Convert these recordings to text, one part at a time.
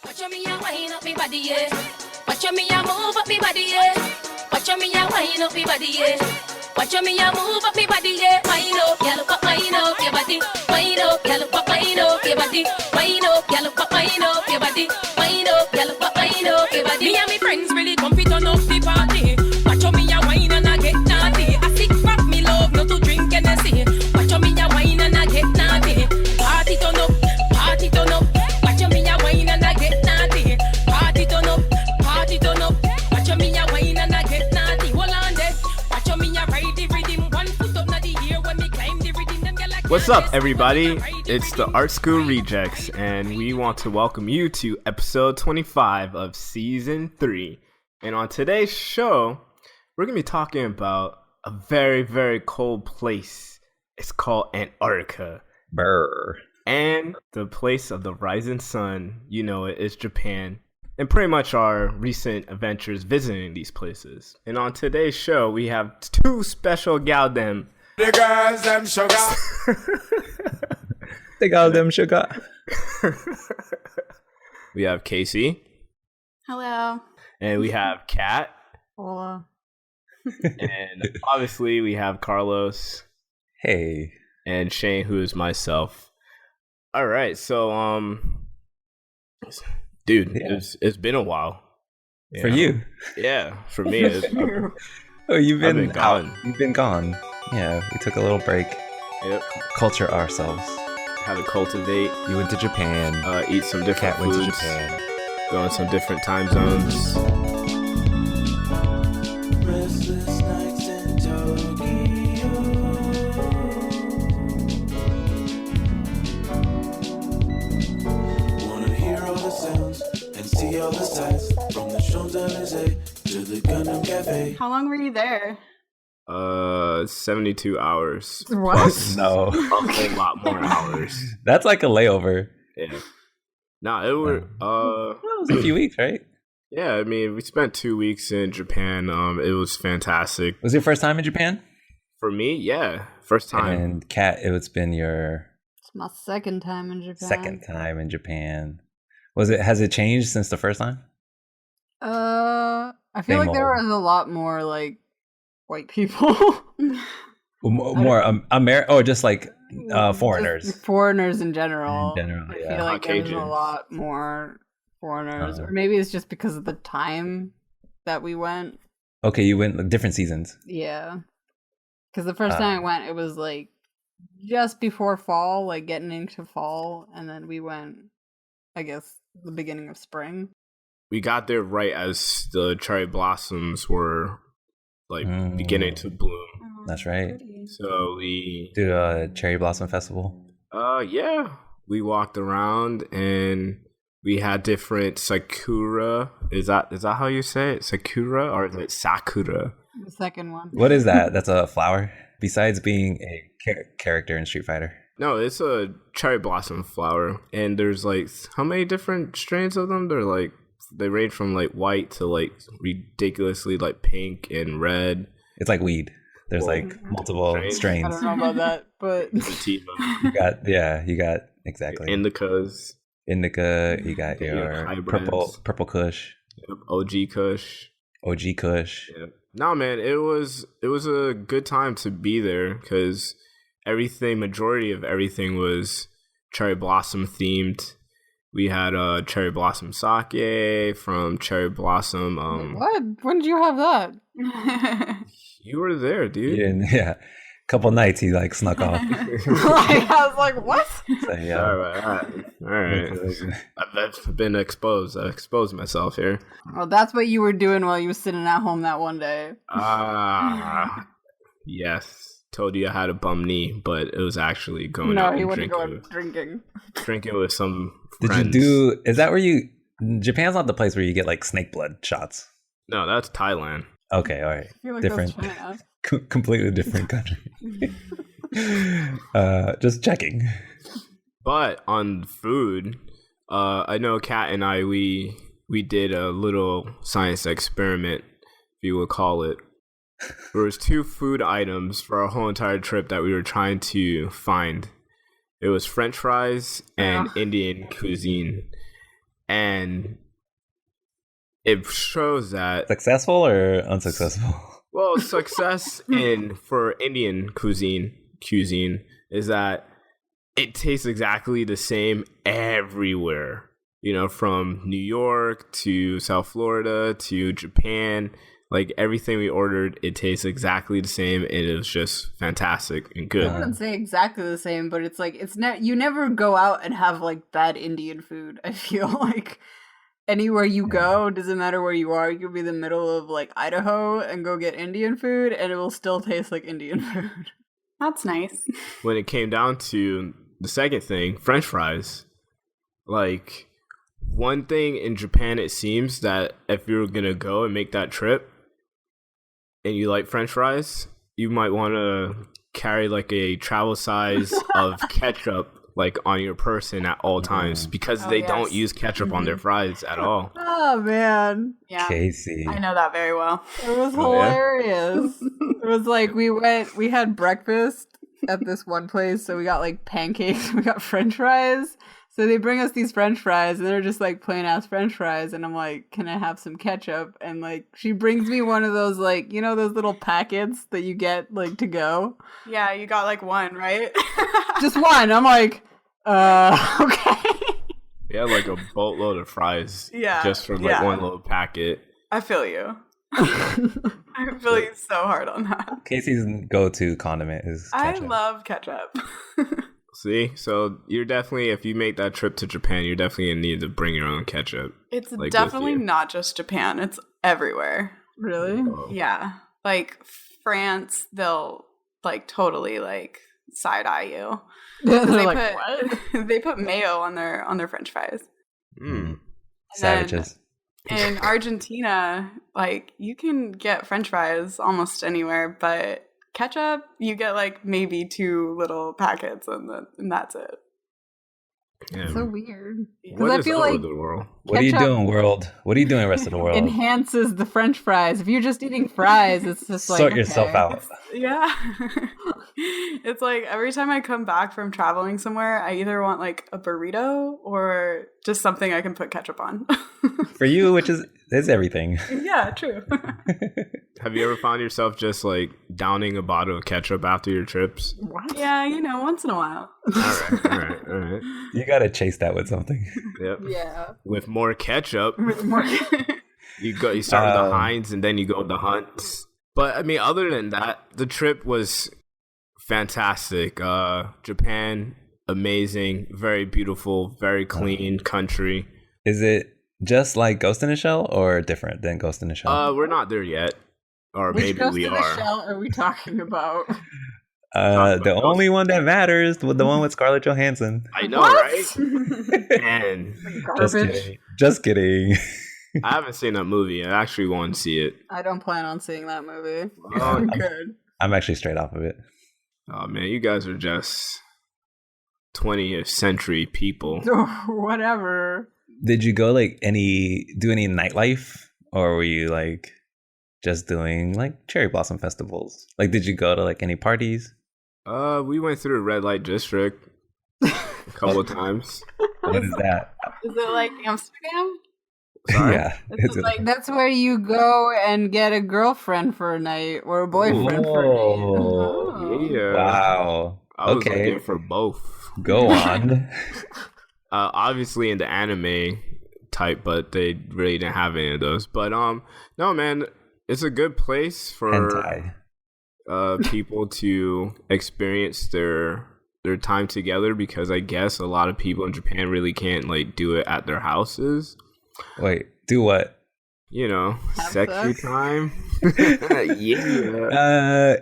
Watch me a wind up me body, yeah. Watch me a move up me body, yeah. Watch me a wind up me body, yeah. Watch me a move up me body, yeah. Wind up, girl, up, wind up your body. Wind up, girl, up, wind up your body. Wind up, girl, up, wind up your body. Wind up, girl, up, wind up your body. Me and me friends really come fit on up the party. Watch me a wine and I get naughty. I sick back me love not to drink Hennessy. Watch me a wine and I get naughty. Party turn up, party turn up. Watch me a wine and I get naughty. Party turn up, party turn up. Watch me a wine and I get naughty. Hold on there. Watch me a ride the rhythm. One foot up na the air when me climb the rhythm. Them gyal like What's up, everybody? It's the Art School Rejects, and we want to welcome you to episode 25 of season 3. And on today's show, we're going to be talking about a very, very cold place. It's called Antarctica. Brr. And the place of the rising sun, you know it, is Japan. And pretty much our recent adventures visiting these places. And on today's show, we have two special gal them. The girls, them sugar. They got them sugar. We have Kaycee. Hello. And we have Kat. Hola. And obviously we have Carlos. Hey. And Shane, who is myself. All right, so dude, Yeah. it's been a while. For you. Yeah, for me. Oh, you've I've been been gone. You've been gone. Yeah, we took a little break. Yep. Culture ourselves. Had to cultivate, You went to Japan. eat some different Cat went foods, to Japan. go in some different time zones. Restless nights in Tokyo. Wanna hear all the sounds and see all the sights from the Champs-Elysees to the Gundam Cafe. How long were you there? 72 hours. What? Plus No. a whole lot more hours. That's like a layover. Yeah. Nah, it were Well, it was a few weeks, right? yeah, I mean, we spent 2 weeks in Japan. It was fantastic. Was it your first time in Japan? For me, yeah. First time. And Kat, it's been your It's my second time in Japan. second time in Japan. Has it changed since the first time? I feel Same like there old. was a lot more like white people. More just like foreigners. Just foreigners in general. In general, I yeah. feel like there was a Caucasians. lot more foreigners. Uh-huh. Or maybe it's just because of the time that we went. Okay, you went different seasons. Yeah. Because the first time I went, it was like just before fall, like getting into fall. And then we went, I guess, the beginning of spring. We got there right as the cherry blossoms were like beginning to bloom. That's right. So we Do a cherry blossom festival. yeah, we walked around and we had different sakura. Is that how you say it? Sakura or is it sakura? The second one. What is that? That's a flower. Besides being a character in Street Fighter. No, it's a cherry blossom flower, and there's like how many different strains of them? They range from like white to like ridiculously like pink and red. It's like weed. There's Whoa. like multiple Strange. I strains. don't know about that, but Sativa, You got exactly. indicas, Indica, you got Yeah, your hybrids. purple kush, OG Kush. OG kush. Yeah. No, man, it was a good time to be there because majority of everything was cherry blossom themed. We had cherry blossom sake from cherry blossom. what? When did you have that? You were there, dude. Yeah. Couple nights he like snuck off. Like, I was like, what? So, yeah. All right. I've been exposed. I exposed myself here. Well, that's what you were doing while you were sitting at home that one day. Yes. Told you I had a bum knee, but it was actually going No, out he and wouldn't drinking. go drinking. Drinking with some Did friends. is that where Japan's not the place where you get like snake blood shots. No, that's Thailand. Okay, all right. I feel like Different. that's China. Completely different country. Just checking. But on food, I know Kat and I we did a little science experiment, if you would call it. There was 2 food items for our whole entire trip that we were trying to find. It was French fries and Indian cuisine. and it shows that Successful or unsuccessful? well, success for Indian cuisine is that it tastes exactly the same everywhere. You know, from New York to South Florida to Japan, like everything we ordered, it tastes exactly the same. And it was just fantastic and good. I wouldn't say exactly the same, but it's like you never go out and have like bad Indian food. I feel like anywhere you go, doesn't matter where you are, you could be in the middle of like Idaho and go get Indian food, and it will still taste like Indian food. That's nice. When it came down to the second thing, French fries, like one thing in Japan, it seems that if you're gonna go and make that trip and you like French fries, you might want to carry like a travel size of ketchup like on your person at all times, because they don't use ketchup on their fries at all. Oh man, Yeah. Kaycee. I know that very well. it was hilarious. It was like we had breakfast at this one place, so we got like pancakes, we got French fries. So they bring us these French fries, and they're just like plain ass French fries, and I'm like, "Can I have some ketchup?" And like, she brings me one of those like, you know, those little packets that you get like to go. Yeah, you got like one, right? Just one. I'm like, okay. Yeah, like a boatload of fries, just for like one little packet. I feel you. I feel you so hard on that. Casey's go-to condiment is ketchup. I love ketchup. See, so you're definitely, if you make that trip to Japan, you're definitely gonna need to bring your own ketchup. It's like, definitely with you. not just Japan. It's everywhere. Really? Oh. Yeah. Like France, they'll like totally like side eye you. They're They like, put they put mayo on their French fries. Mm. Savages. In Argentina, like you can get French fries almost anywhere, but ketchup, you get like maybe 2 little packets, and that's it. Yeah. so weird. What I is feel up like with the world? What are you ketchup doing, world? What are you doing, rest of the world? enhances the French fries. If you're just eating fries, it's just like Sort yourself okay. out. Yeah. It's like every time I come back from traveling somewhere, I either want like a burrito or just something I can put ketchup on. For you, which is everything. Yeah, true. Have you ever found yourself just like downing a bottle of ketchup after your trips? What? Yeah, you know, once in a while. All right. You gotta chase that with something. Yep. Yeah. With more ketchup, you start with the Heinz and then you go with the Hunts. But I mean, other than that, the trip was fantastic. Japan, amazing, very beautiful, very clean country. Is it just like Ghost in the Shell or different than Ghost in the Shell? We're not there yet, or Which maybe Ghost we in the are. Shell are we talking about? The only one that matters, the one with Scarlett Johansson. I know, What? right? And Just Garbage. kidding. Just kidding. I haven't seen that movie. I actually want to see it. I don't plan on seeing that movie. Oh, I'm good. I'm actually straight off of it. Oh man, you guys are just 20th century people. Whatever. Did you go like do any nightlife, or were you like just doing like cherry blossom festivals? Like, did you go to like any parties? We went through the red light district a couple of times. What is that? Is it like Amsterdam? Sorry? Yeah, Is it's it like That's where you go and get a girlfriend for a night or a boyfriend for a night. Oh, Yeah. wow. I was Okay, looking for both. go on. Obviously in the anime type, but they really didn't have any of those. But no man, it's a good place for Hentai. people to experience their time together, because I guess a lot of people in Japan really can't like do it at their houses. Wait, do what? You know, Have sexy sex? time. Yeah.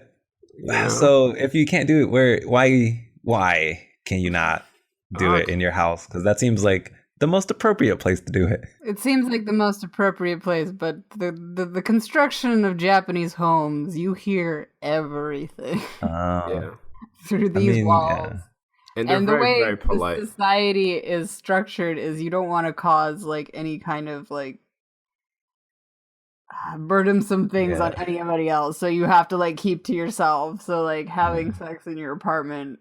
Yeah. So if you can't do it, why can you not do it in your house? Because that seems like the most appropriate place to do it. It seems like the most appropriate place, but the construction of Japanese homes, you hear everything Yeah. through these walls. Yeah. And they're And the very, way very polite. the society is structured is you don't want to cause like any kind of like burdensome things on anybody else, so you have to like keep to yourself. So like having sex in your apartment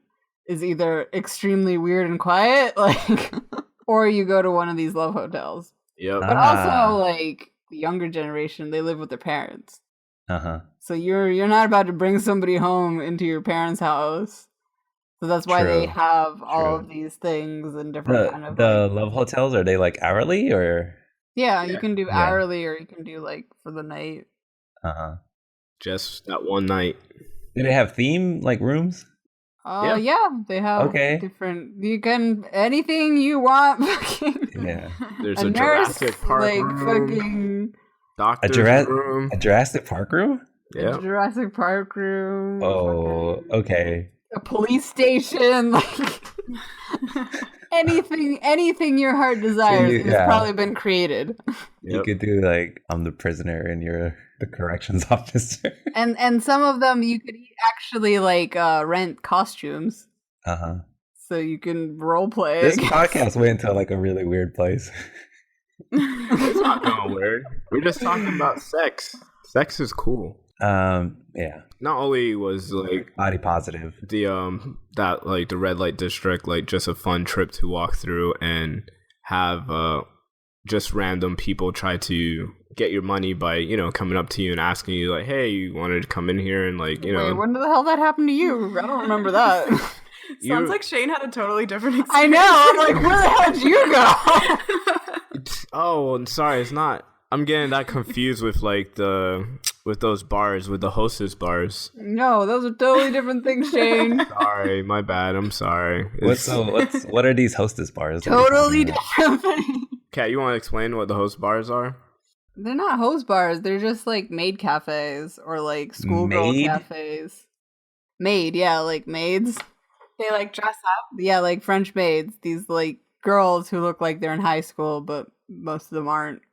is either extremely weird and quiet, like Or you go to one of these love hotels. Yep. But Ah. also, like, the younger generation, they live with their parents. Uh-huh. So you're not about to bring somebody home into your parents' house. So that's why they True. have all True. of these things and different kind of The like love hotels, are they like hourly or? yeah, you Yeah. can do Yeah. hourly or you can do like for the night. Uh-huh. Just that one night. Do they have theme like rooms? Yeah. Yeah, they have Okay. different. You can anything you want. Fucking Yeah. There's a a nurse, Jurassic Park like room, fucking doctor's A room. Jurassic Park room? a Yeah. Jurassic Park room. Oh, fucking okay. a police station, like anything your heart desires has yeah. probably been created. You Yep. could do like I'm the prisoner and you're the corrections officer. And some of them you could actually like rent costumes, Uh-huh. so you can role play. This podcast went to like a really weird place. It's not going weird. We're just talking about sex. Sex is cool. Yeah. Not only was like Body positive. the that like the red light district like just a fun trip to walk through and have just random people try to get your money by, you know, coming up to you and asking you like, hey, you wanted to come in here and like, you Wait, know, when the hell that happened to you? I don't remember that. Sounds like Shane had a totally different experience. I know. I'm like, where the hell did you go? oh, I'm sorry, it's not. I'm getting that confused with like with those bars, with the hostess bars. No, those are totally different things, Shane. Sorry, my bad. I'm sorry. What are these hostess bars? that you're Totally talking about? different things. Kat, you want to explain what the host bars are? They're not hose bars. They're just like maid cafes or like schoolgirl Maid? cafes. Maid, yeah, like maids. They like dress up. Yeah, like French maids. These like girls who look like they're in high school, but most of them aren't.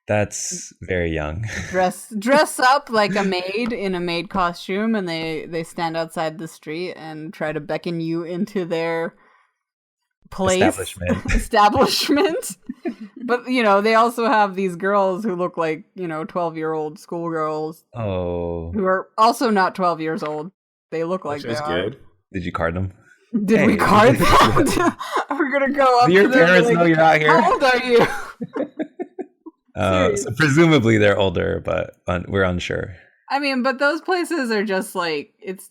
That's very young. Dress up like a maid in a maid costume, and they stand outside the street and try to beckon you into their place establishment. But you know, they also have these girls who look like, you know, 12-year-old schoolgirls Oh. who are also not 12 years old. They look like Which they is are. good. Did you card them? Did we Hey. card them? Are we gonna go up Do your to them and parents be know like, you're out here? how old are you? So presumably they're older, but we're unsure. I mean, but those places are just like it's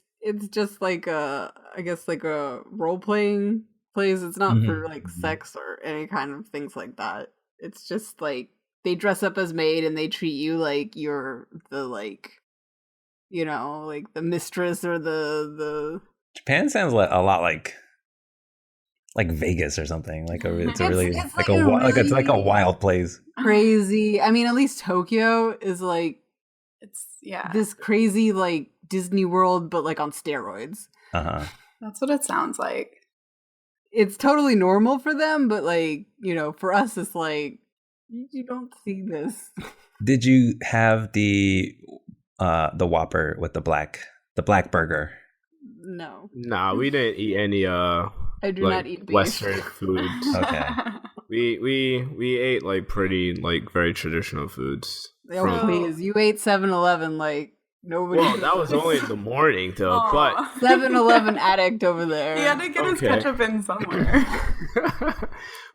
just like a, I guess, like a role playing place. It's not for like sex or any kind of things like that. It's just like they dress up as maid and they treat you like you're the, like, you know, like the mistress or the Japan sounds like a lot like Vegas or something. Like it's a really It's like like a a it's like a really- wild place. crazy. I mean, at least Tokyo is like It's yeah. this crazy like Disney World, but like on steroids. Uh-huh. That's what it sounds like. It's totally normal for them, but like, you know, for us, it's like you don't see this. Did you have the Whopper with the black burger? No, Nah, we didn't eat any I do like not eat beef. Western foods. Okay. We ate like pretty like very traditional foods. Oh, from- please, you ate 7-Eleven like nobody. Well, that was only in the morning though, but Aw. 7-Eleven addict over there. He had to get his Okay. ketchup in somewhere.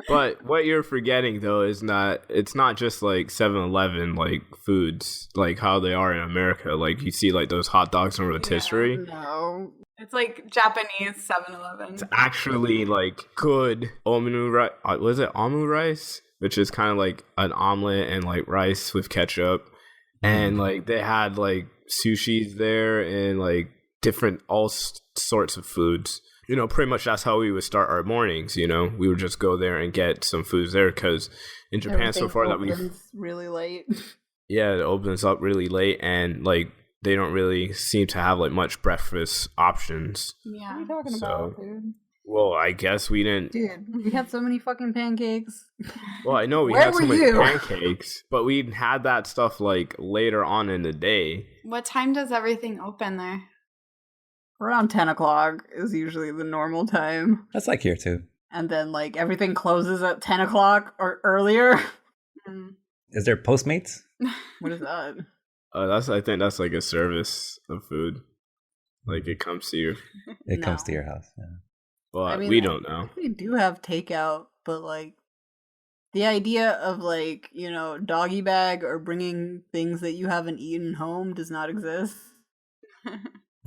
but what you're forgetting though is it's not just like 7-Eleven like foods like how they are in America. Like you see like those hot dogs on rotisserie. No, It's like Japanese 7-Eleven. It's actually like good omu rice. Was it omu rice? Which is kind of like an omelet and like rice with ketchup. And like they had like sushis there and like different sorts of foods. You know, pretty much that's how we would start our mornings. You know, we would just go there and get some foods there because in Japan so everything far that we opens really late. yeah, it opens up really late and like they don't really seem to have like much breakfast options. What are Yeah. you talking So- about, dude? Well, I guess we didn't. Dude, we had so many fucking pancakes. Well, I know we Where had so were many you? pancakes, but we had that stuff like later on in the day. What time does everything open there? Around 10 o'clock is usually the normal time. That's like here too. And then like everything closes at 10 o'clock or earlier. Mm. Is there Postmates? What is that? I think that's like a service of food. Like it comes to you. It comes to No. your house. Yeah. But I mean, we don't know. We do have takeout, but like The idea of like, doggy bag or bringing things that you haven't eaten home does not exist.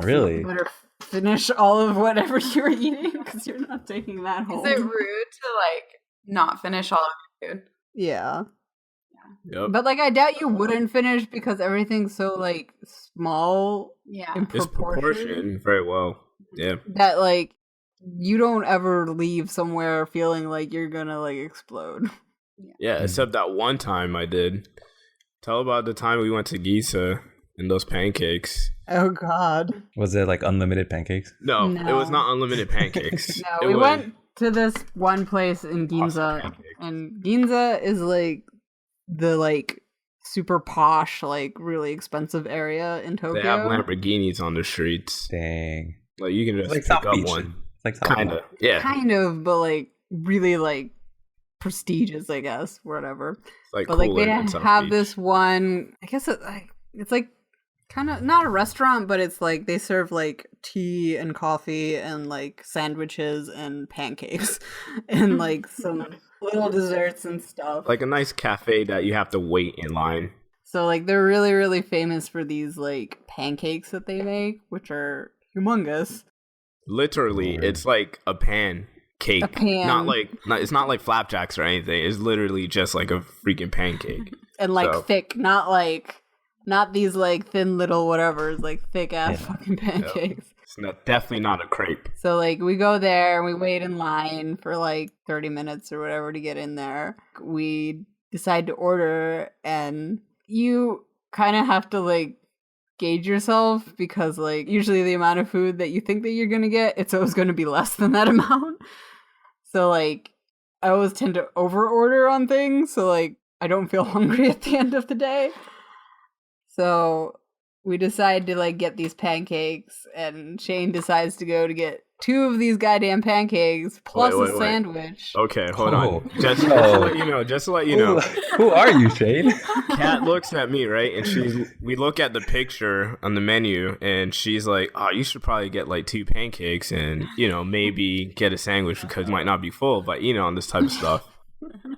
Really? You better finish all of whatever you're eating because you're not taking that home. Is it rude to like not finish all of your food? Yeah. Yep. But like I doubt you wouldn't finish because everything's so like small Yeah. in It's proportion proportioned very well. Yeah. that like you don't ever leave somewhere feeling like you're gonna like explode. Yeah, except that one time I did. Tell about the time we went to Giza and those pancakes. Oh god. Was it like unlimited pancakes? No, it was not unlimited pancakes. No, It we was went to this one place in awesome Ginza, pancakes. and Ginza is like the like super posh, like really expensive area in Tokyo. They have Lamborghinis on the streets. Dang. Like you can just Like pick South up Beach. one. It's like South Kinda. Beach. Yeah. Kind of, but like really like prestigious, I guess, whatever. It's like But like cooler they than South have Beach. this one. I guess it's like kind of not a restaurant, but it's like they serve like tea and coffee and like sandwiches and pancakes and like some little desserts and stuff. Like a nice cafe that you have to wait in line. So like they're really really famous for these like pancakes that they make, which are humongous. Literally, it's like a pancake. A pan. It's not like flapjacks or anything. It's literally just like a freaking pancake. And like So- thick, not these like thin little whatevers, like thick ass fucking pancakes. It's definitely not a crepe. So like we go there and we wait in line for like 30 minutes or whatever to get in there. We decide to order and you kind of have to like gauge yourself because like usually the amount of food that you think that you're going to get, it's always going to be less than that amount. So like I always tend to over order on things so like I don't feel hungry at the end of the day. So we decide to like get these pancakes and Shane decides to go to get 2 of these goddamn pancakes plus Wait. a sandwich. Okay, hold Oh. on. Just to let you know, Who are you, Shane? Kat looks at me, right? And we look at the picture on the menu and she's like, oh, you should probably get like 2 pancakes and, maybe get a sandwich because it might not be full, but on this type of stuff.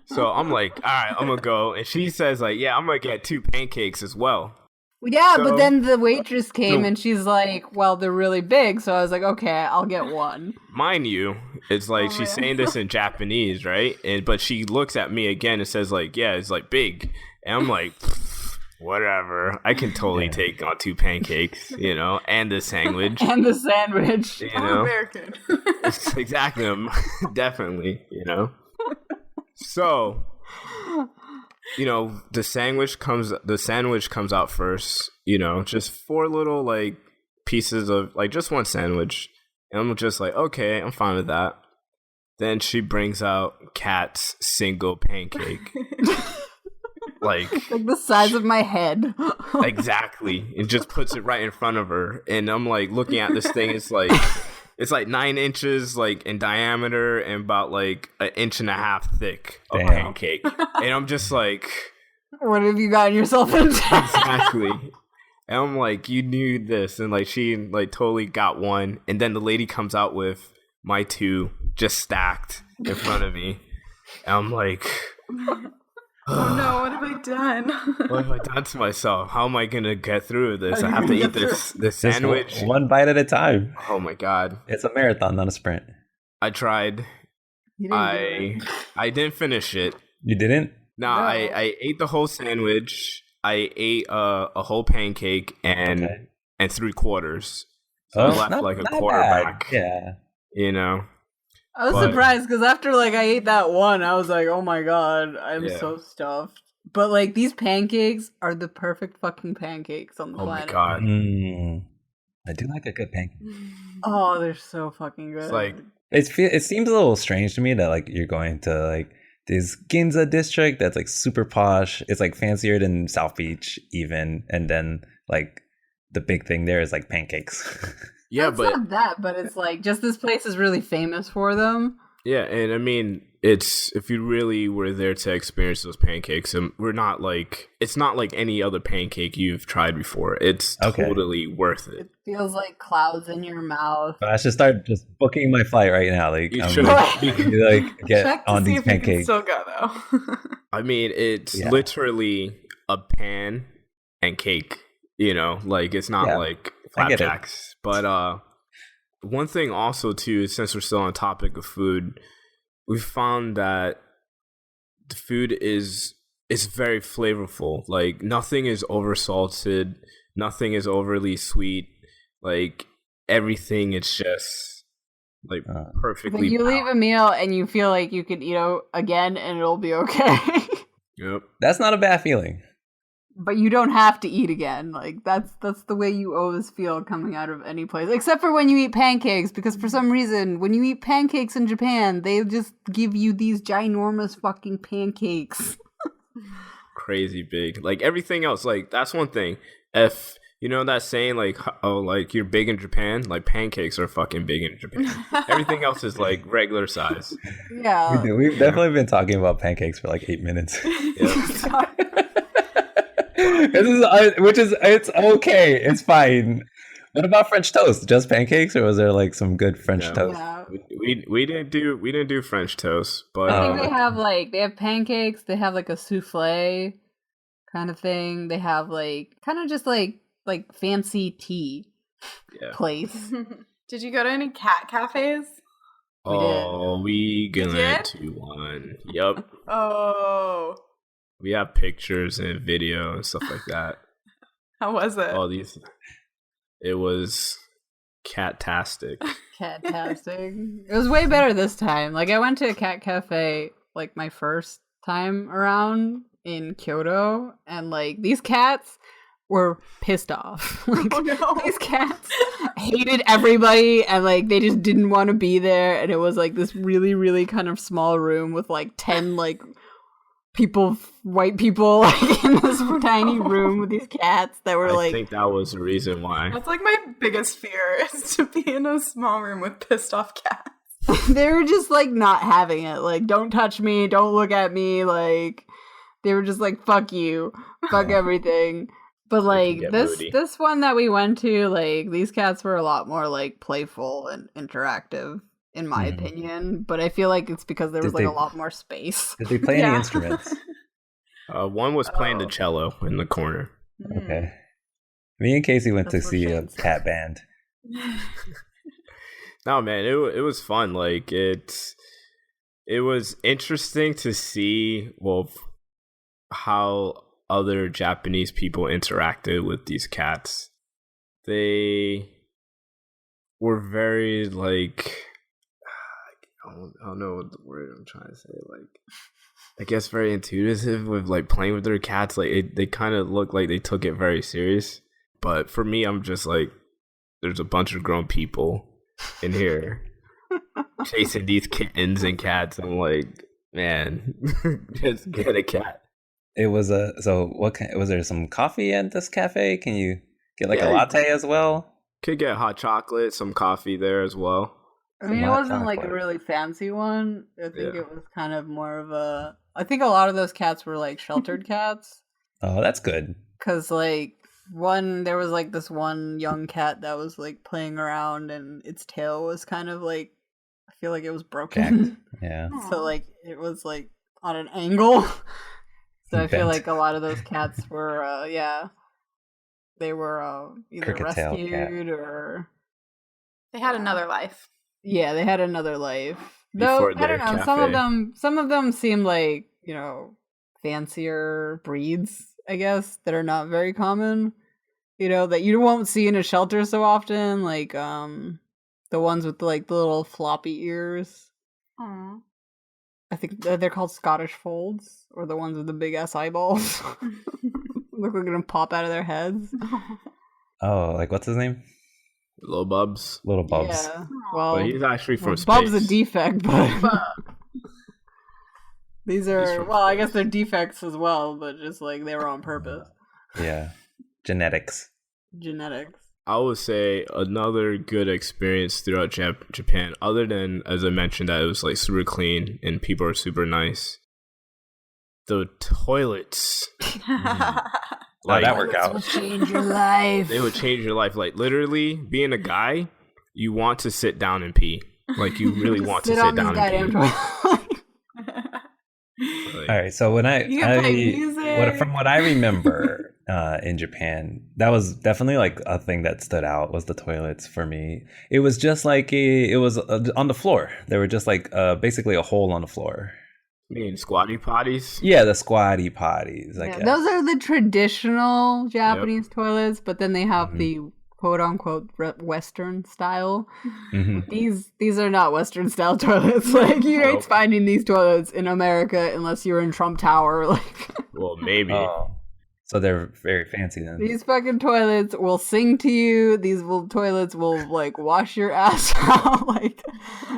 So I'm like, all right, I'm gonna go. And she says like, yeah, I'm gonna get 2 pancakes as well. Yeah, So- but then the waitress came So- and she's like, well, they're really big. So I was like, okay, I'll get 1. Mind you, it's like she's saying this in Japanese, right? But she looks at me again and says like, yeah, it's like big. And I'm like, whatever. I can totally take on 2 pancakes, and the sandwich. And the sandwich. You I'm know? American. Exactly. Definitely, So, the sandwich comes out first, just 4 little like pieces of like just one sandwich. And I'm just like, okay, I'm fine with that. Then she brings out Kat's single pancake. like Like the size of my head. exactly. It just puts it right in front of her. And I'm like looking at this thing, it's like 9 inches like in diameter and about like 1.5 inches thick of Damn. pancake. And I'm just like, What have you gotten yourself into? exactly. And I'm like, you knew this. And like she like totally got 1. And then the lady comes out with my 2 just stacked in front of me. And I'm like, Oh no, what have I done? what have I done to myself? How am I gonna get through this? I have to eat this Just sandwich. one bite at a time. Oh my god. It's a marathon, not a sprint. I tried. You didn't do it. I didn't finish it. You didn't? No, No. I ate the whole sandwich. I ate a whole pancake and Okay. 3/4. So I left like a quarter bad. back. Yeah. I was But- surprised because after like I ate that one, I was like, oh my god, I'm Yeah. so stuffed. But like these pancakes are the perfect fucking pancakes on the Oh my planet. god. I do like a good pancake. Oh, they're so fucking good. It's like It seems a little strange to me that like you're going to like this Ginza district that's like super posh. It's like fancier than South Beach even, and then like the big thing there is like pancakes. yeah, it's but not that, but it's like just this place is really famous for them. yeah, and I mean if you really were there to experience those pancakes, and it's not like any other pancake you've tried before. It's totally worth it. It feels like clouds in your mouth. I should start just booking my flight right now. Like, You I'm should. like get Check to on see these if you can pancakes. still go though. I mean, it's literally a pan and cake. You know, like it's not like flapjacks. But one thing also too, since we're still on topic of food, we found that the food is very flavorful. Like nothing is oversalted, nothing is overly sweet. Like everything is just like perfectly. Like you leave a meal and you feel like you could eat again and it'll be okay. Yep. That's not a bad feeling. But you don't have to eat again. Like that's the way you always feel coming out of any place, except for when you eat pancakes. Because for some reason, when you eat pancakes in Japan, they just give you these ginormous fucking pancakes. Crazy big. Like everything else. Like that's one thing. If you know that saying, like, oh, like you're big in Japan. Like pancakes are fucking big in Japan. Everything else is like regular size. Yeah, We've definitely been talking about pancakes for like 8 minutes. It's okay. It's fine. What about French toast? Just pancakes, or was there like some good French toast? Yeah. We didn't do French toast, but I think they have pancakes. They have like a souffle kind of thing. They have like kind of just like fancy tea place. Did you go to any cat cafes? We did. went to one. Yep. Oh. We have pictures and video and stuff like that. How was it? All these. It was cat-tastic. Cat-tastic. It was way better this time. Like I went to a cat cafe like my first time around in Kyoto, and like these cats were pissed off. Like these cats hated everybody, and like they just didn't want to be there. And it was like this really, really kind of small room with like 10 like white people like in this tiny room with these cats that were I think that was the reason why. That's like my biggest fear is to be in a small room with pissed off cats. They were just like not having it. Like, don't touch me, don't look at me. Like, they were just like, fuck you, fuck everything. But like this one that we went to, like these cats were a lot more like playful and interactive, in my opinion. But I feel like it's because there was a lot more space. Did they play any instruments? One was playing the cello in the corner. Okay. Me and Kaycee went to see a cat band. No, man, it was fun. Like it was interesting to see how other Japanese people interacted with these cats. They were very like, I don't know what the word I'm trying to say. Like, I guess very intuitive with like playing with their cats. Like they kind of look like they took it very serious. But for me, I'm just like, there's a bunch of grown people in here chasing these kittens and cats. I'm like, man, just get a cat. It was was there some coffee at this cafe? Can you get like a latte as well? Could get hot chocolate, some coffee there as well. I mean, it wasn't like a really fancy one. I think it was kind of more of a. I think a lot of those cats were like sheltered cats. Oh, that's good. Because like there was like this one young cat that was like playing around, and its tail was kind of like, I feel like it was broken. Yeah. So like it was like on an angle. So I feel Bent. like a lot of those cats were, they were either Cricket-tailed rescued or they had another life. Yeah, they had another life. Before Though I don't know, cafe. some of them seem like, fancier breeds, I guess, that are not very common. That you won't see in a shelter so often, like the ones with like the little floppy ears. Aww. I think they're called Scottish folds, or the ones with the big ass eyeballs. Look like they're gonna pop out of their heads. Oh, like what's his name? Little Bubs. Little Bubs. Yeah. Well, But he's actually from space. Bub's a defect, but these are I guess they're defects as well, but just like they were on purpose. Yeah. Genetics. Genetics. I would say another good experience throughout Japan, other than, as I mentioned, that it was like super clean and people are super nice. The toilets. How'd that work out? Will change your life. They would change your life. Like, literally, being a guy, you want to sit down and pee. Like, you really want to sit down and pee. All right, so when from what I remember in Japan, that was definitely like a thing that stood out was the toilets for me. It was just like it was on the floor. They were just like basically a hole on the floor. You mean squatty potties? Yeah, the squatty potties. I guess. Those are the traditional Japanese toilets, but then they have the quote unquote Western style. These are not Western style toilets. Like you ain't finding these toilets in America unless you're in Trump Tower. Like, well, maybe. So they're very fancy then. These fucking toilets will sing to you. Toilets will like wash your ass out. Like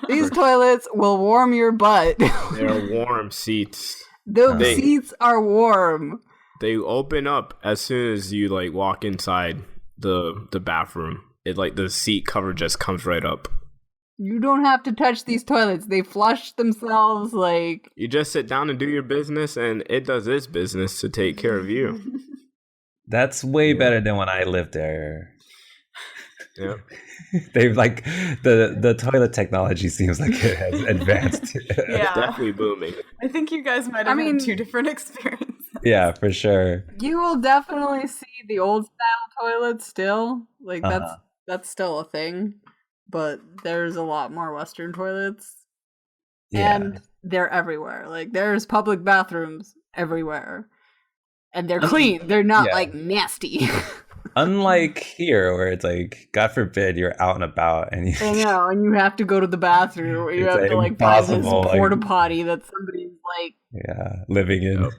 these toilets will warm your butt. They're warm seats. The seats are warm. They open up as soon as you like walk inside the bathroom. It like the seat cover just comes right up. You don't have to touch these toilets. They flush themselves. Like you just sit down and do your business, and it does its business to take care of you. That's way better than when I lived there. Yeah, they've like the toilet technology seems like it has advanced. It's definitely booming. I think you guys might have had two different experiences. Yeah, for sure. You will definitely see the old style toilets still. Like that's still a thing. But there's a lot more Western toilets. Yeah. And they're everywhere. Like there's public bathrooms everywhere. And they're clean. They're not like nasty. Unlike here where it's like, God forbid you're out and about and you I know, and you have to go to the bathroom or you have to like buy this porta potty that somebody's like living in.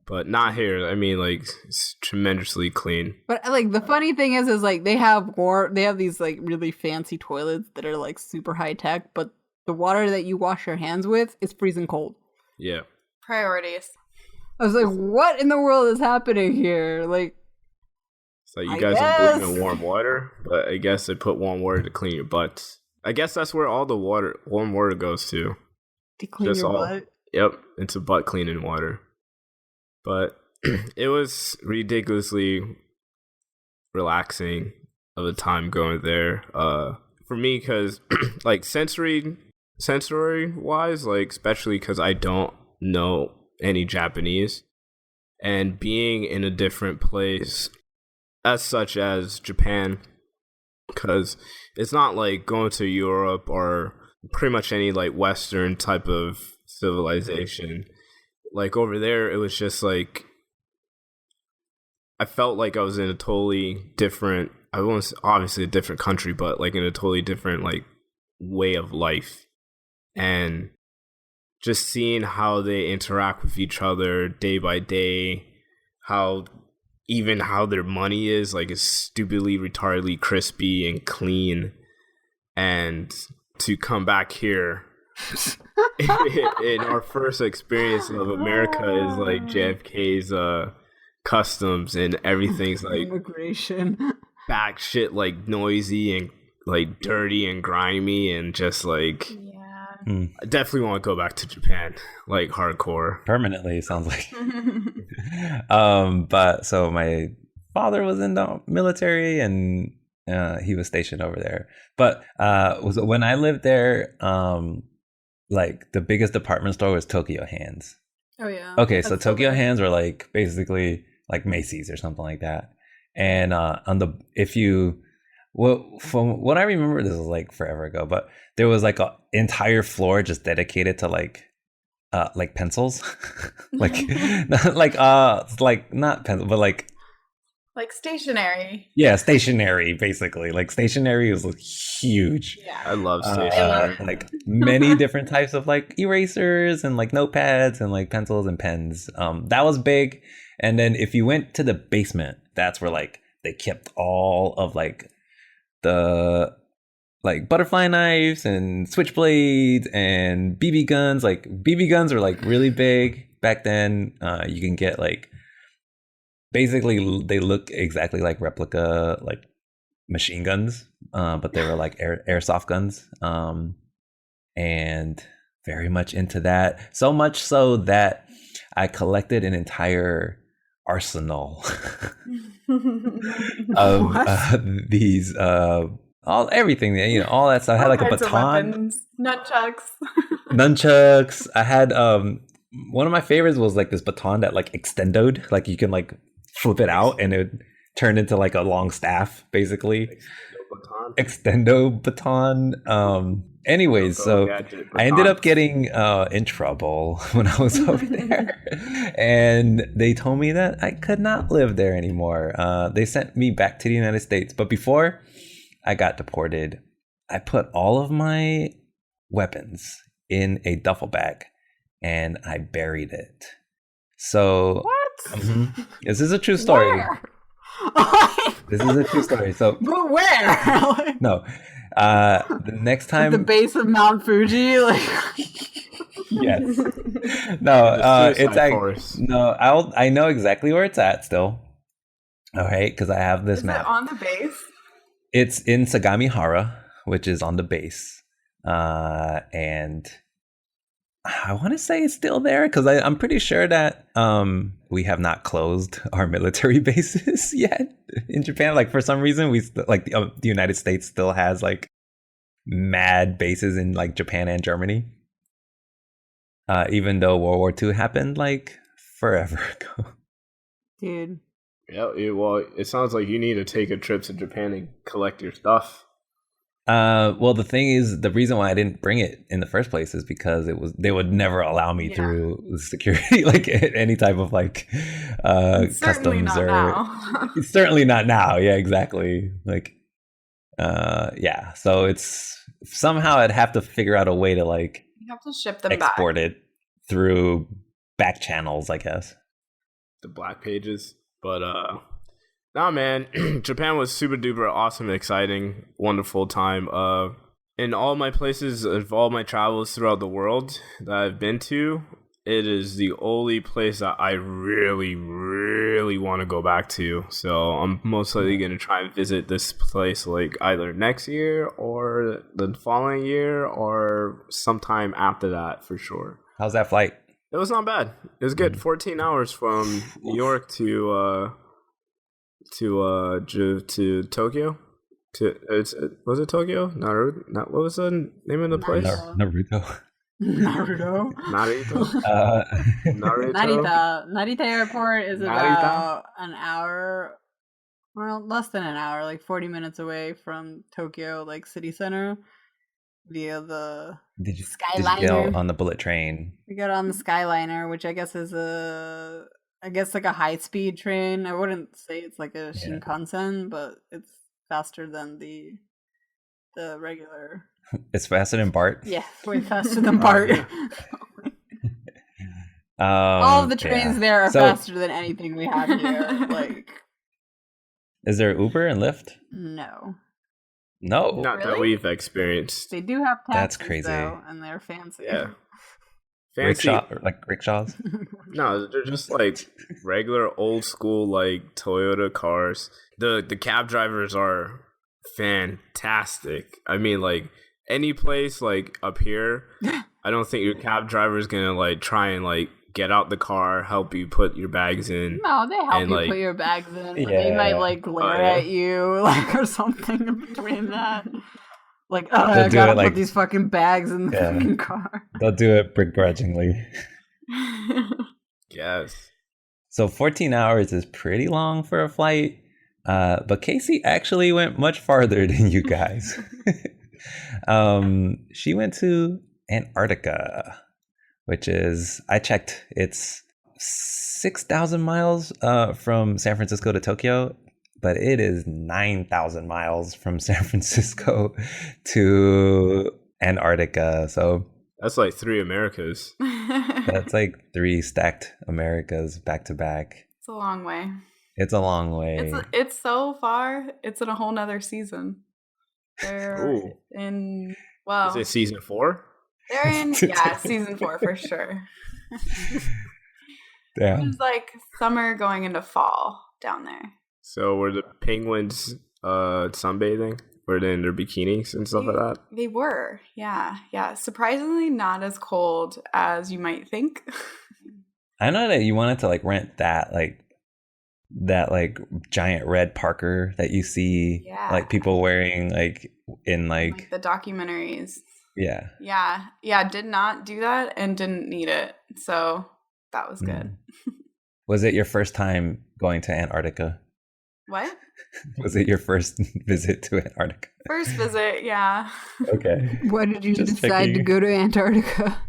But not here. I mean, like, it's tremendously clean. But like the funny thing is like they have these like really fancy toilets that are like super high tech, but the water that you wash your hands with is freezing cold. Yeah. Priorities. I was like, what in the world is happening here? Like, so you guys are believing in warm water, but I guess they put warm water to clean your butts. I guess that's where all the warm water goes to. To clean your butt? Yep, it's a butt cleaning water. But it was ridiculously relaxing of a time going there. For me, because like sensory wise, like especially because I don't know any Japanese, and being in a different place, as such as Japan, because it's not like going to Europe or pretty much any like Western type of civilization. Like over there, it was just like I felt like I was in a totally different. I was obviously a different country, but like in a totally different like way of life, and just seeing how they interact with each other day by day, how their money is like is stupidly retardedly crispy and clean, and to come back here. In our first experience of America is like JFK's customs and everything's like immigration back shit like noisy and like dirty and grimy and just like I definitely want to go back to Japan like hardcore permanently sounds like. But so my father was in the military and he was stationed over there, but when I lived there, like the biggest department store was Tokyo Hands. Oh yeah. Okay, so Tokyo Hands were like basically like Macy's or something like that. And from what I remember, this was like forever ago, but there was like an entire floor just dedicated to like pencils, like not pencils, but like stationery. Yeah, stationery, basically. Like stationery was like huge. Yeah. I love stationery. Like many different types of like erasers and like notepads and like pencils and pens. That was big. And then if you went to the basement, that's where like they kept all of like the like butterfly knives and switchblades and BB guns. Like BB guns were like really big back then. You can get like basically they look exactly like replica like machine guns, but they were like airsoft guns, and very much into that. So much so that I collected an entire arsenal of these all everything, you know, all that stuff. I had like a baton, nunchucks. I had one of my favorites was like this baton that like extended, like you can like flip it out and it turned into like a long staff, basically. Extendo baton. Anyways, so I ended up getting in trouble when I was over there, and they told me that I could not live there anymore. They sent me back to the United States, but before I got deported, I put all of my weapons in a duffel bag and I buried it. So What? This is a true story. Where? This is a true story. So, but where? No. The next time, at the base of Mount Fuji, like. Yes. No. It's no. I know exactly where it's at still. All right, because I have this map. Is it on the base? It's in Sagamihara, which is on the base, and I want to say it's still there because I'm pretty sure that we have not closed our military bases yet in Japan. Like for some reason, we like the United States still has like mad bases in like Japan and Germany, even though World War II happened like forever ago. Dude. Yeah, well, it sounds like you need to take a trip to Japan and collect your stuff. Well, the thing is, the reason why I didn't bring it in the first place is because they would never allow me through security, like any type of like customs or. Now. It's certainly not now. Yeah, exactly. Like, yeah. So it's somehow I'd have to figure out a way to like you have to ship them export back. it through back channels, I guess. The black pages. But nah, man, Japan was super duper awesome, exciting, wonderful time. In all my places of all my travels throughout the world that I've been to, it is the only place that I really, really want to go back to. So I'm most likely going to try and visit this place like either next year or the following year or sometime after that for sure. How's that flight? It was not bad. It was good. 14 hours from New York to Tokyo. Was it Tokyo? What was the name of the place? Naruto. Naruto. Narita Airport is about an hour, well, less than an hour, like 40 minutes away from Tokyo, like city center. Via the Skyliner. Did you get on the bullet train? We got on the Skyliner, which I guess is like a high speed train. I wouldn't say it's like a Shinkansen, but it's faster than the regular. It's faster than BART? Yeah, way faster than BART. All of the trains there are faster than anything we have here. Like, is there Uber and Lyft? No. No, not that we've experienced. They do have taxis, that's crazy, though, and they're fancy. Yeah, fancy like rickshaws. No, they're just like regular old school like Toyota cars. The cab drivers are fantastic. I mean, like any place like up here, I don't think your cab driver is gonna like try and like get out the car, help you put your bags in. No, they help you put your bags in. Yeah. They might like glare at you, like, or something in between that. Like, oh, I gotta put these fucking bags in the fucking car. They'll do it begrudgingly. Yes. So 14 hours is pretty long for a flight, but Kaycee actually went much farther than you guys. She went to Antarctica, which is, I checked, it's 6,000 miles from San Francisco to Tokyo, but it is 9,000 miles from San Francisco to Antarctica. So that's like 3 Americas. That's like 3 stacked Americas back to back. It's a long way. It's a long way. It's so far. It's in a whole nother season. They're in, well, is it season 4? They're in, season 4 for sure. Damn. It was like summer going into fall down there. So were the penguins sunbathing? Were they in their bikinis and stuff like that? They were, yeah. Surprisingly, not as cold as you might think. I know that you wanted to like rent that giant red Parker that you see like people wearing like in like the documentaries. Yeah. Did not do that and didn't need it, so that was good. Was it your first time going to Antarctica? What? Was it your first visit to Antarctica? First visit, yeah. Okay. Why did you decide to go to Antarctica?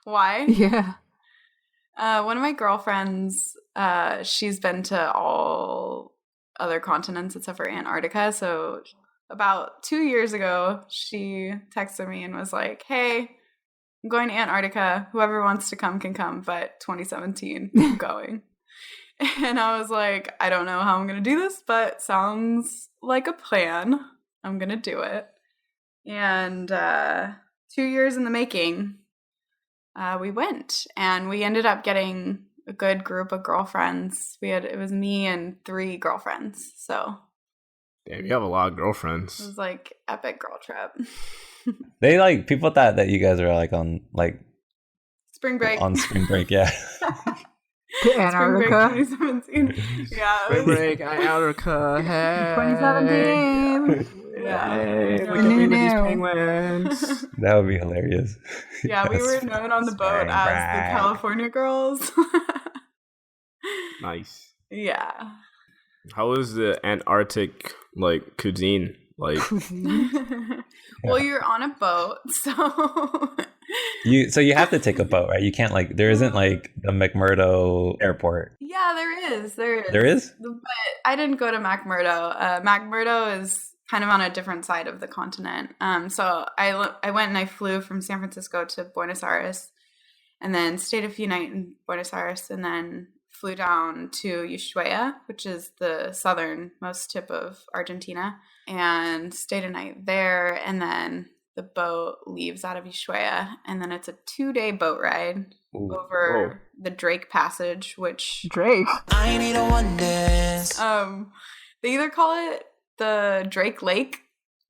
Why? Yeah. One of my girlfriends, she's been to all other continents except for Antarctica. So about 2 years ago, she texted me and was like, "Hey, I'm going to Antarctica. Whoever wants to come can come, but 2017, I'm going." And I was like, I don't know how I'm going to do this, but sounds like a plan. I'm going to do it. And 2 years in the making, we went, and we ended up getting a good group of girlfriends. It was me and 3 girlfriends. So damn, you have a lot of girlfriends. it was like epic girl trip. They like people thought that you guys were like on like Spring break. On spring break, yeah. To Antarctica. Spring break 2017. Yeah. Spring break, Antarctica, hey. 2017. Yeah. Hey, look No, at me with no. these penguins. That would be hilarious. Yeah, we were known on the boat Spring as break. the California girls. Nice. Yeah. How was the Antarctic like cuisine? Like Well, you're on a boat, so So you have to take a boat, right? You can't like there isn't like the McMurdo airport. yeah, there is. There is? But I didn't go to McMurdo. McMurdo is kind of on a different side of the continent. So I went and I flew from San Francisco to Buenos Aires, and then stayed a few nights in Buenos Aires, and then flew down to Ushuaia, which is the southernmost tip of Argentina, and stayed a night there. And then the boat leaves out of Ushuaia, and then it's a 2-day boat ride over the Drake Passage, which Drake. I need a one dance. they either call it the Drake Lake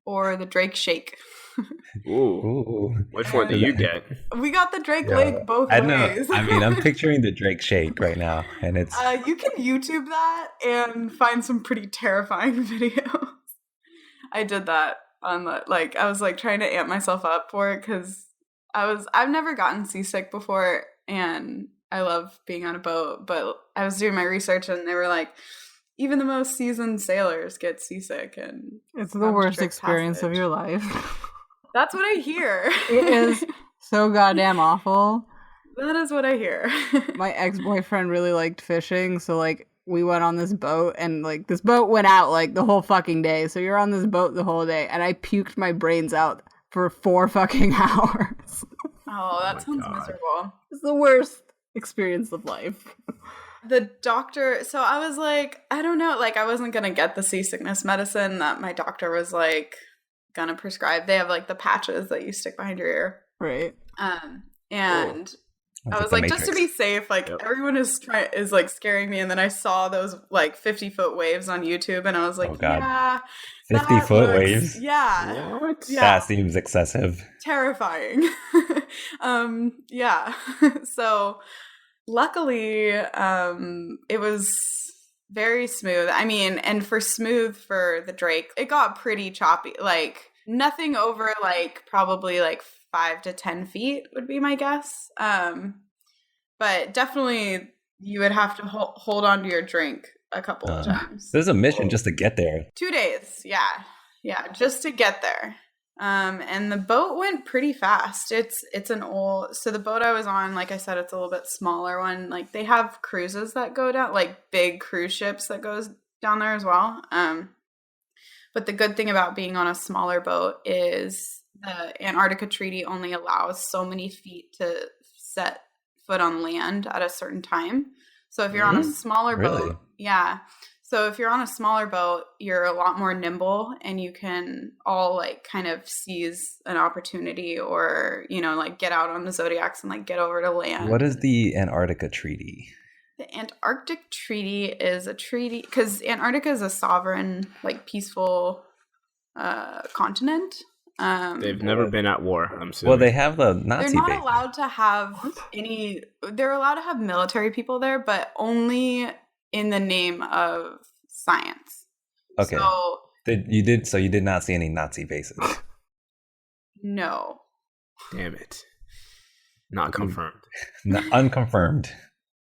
or the Drake Shake. ooh. Which one do you get? We got the Drake Yeah. Lake both I know. ways. I mean, I'm picturing the Drake Shake right now, and it's You can YouTube that and find some pretty terrifying videos. I did that on the I was like trying to amp myself up for it because I've never gotten seasick before, and I love being on a boat, but I was doing my research and they were like, even the most seasoned sailors get seasick, and It's the have worst Drake experience of Passage. your life. That's what I hear. It is so goddamn awful. That is what I hear. My ex-boyfriend really liked fishing, so like we went on this boat, and like this boat went out like the whole fucking day. So you're on this boat the whole day, and I puked my brains out for 4 fucking hours. Oh, that my sounds God. miserable. It's the worst experience of life. The doctor, so I was like, I don't know, like I wasn't gonna get the seasickness medicine that my doctor was like gonna prescribe. They have like the patches that you stick behind your ear. Right. And I was the like, just to be Matrix. safe, like Yep. everyone is like scaring me, and then I saw those like 50-foot waves on YouTube, and I was like, Oh, God. yeah, 50-foot waves? Yeah. What? Yeah. That seems excessive. Terrifying. Yeah. So luckily, it was very smooth. I mean, and for the Drake, it got pretty choppy. Like nothing over like probably like 5 to 10 feet would be my guess. But definitely you would have to hold on to your drink a couple of times. There's a mission just to get there. 2 days, yeah, just to get there. And the boat went pretty fast. It's an old, so the boat I was on, like I said, it's a little bit smaller one. Like they have cruises that go down, like big cruise ships that goes down there as well. But the good thing about being on a smaller boat is the Antarctica Treaty only allows so many feet to set foot on land at a certain time. So if you're on a smaller Really? boat, yeah. So if you're on a smaller boat, you're a lot more nimble, and you can all like kind of seize an opportunity, or, you know, like get out on the Zodiacs and like get over to land. What is the Antarctica Treaty? The Antarctic Treaty is a treaty because Antarctica is a sovereign, like peaceful continent. They've never been at war, I'm assuming. Well, they have the They're Nazi not base. allowed to have any. They're allowed to have military people there, but only in the name of science. Okay. So You did not see any Nazi bases. no. Damn it. Not confirmed. Unconfirmed.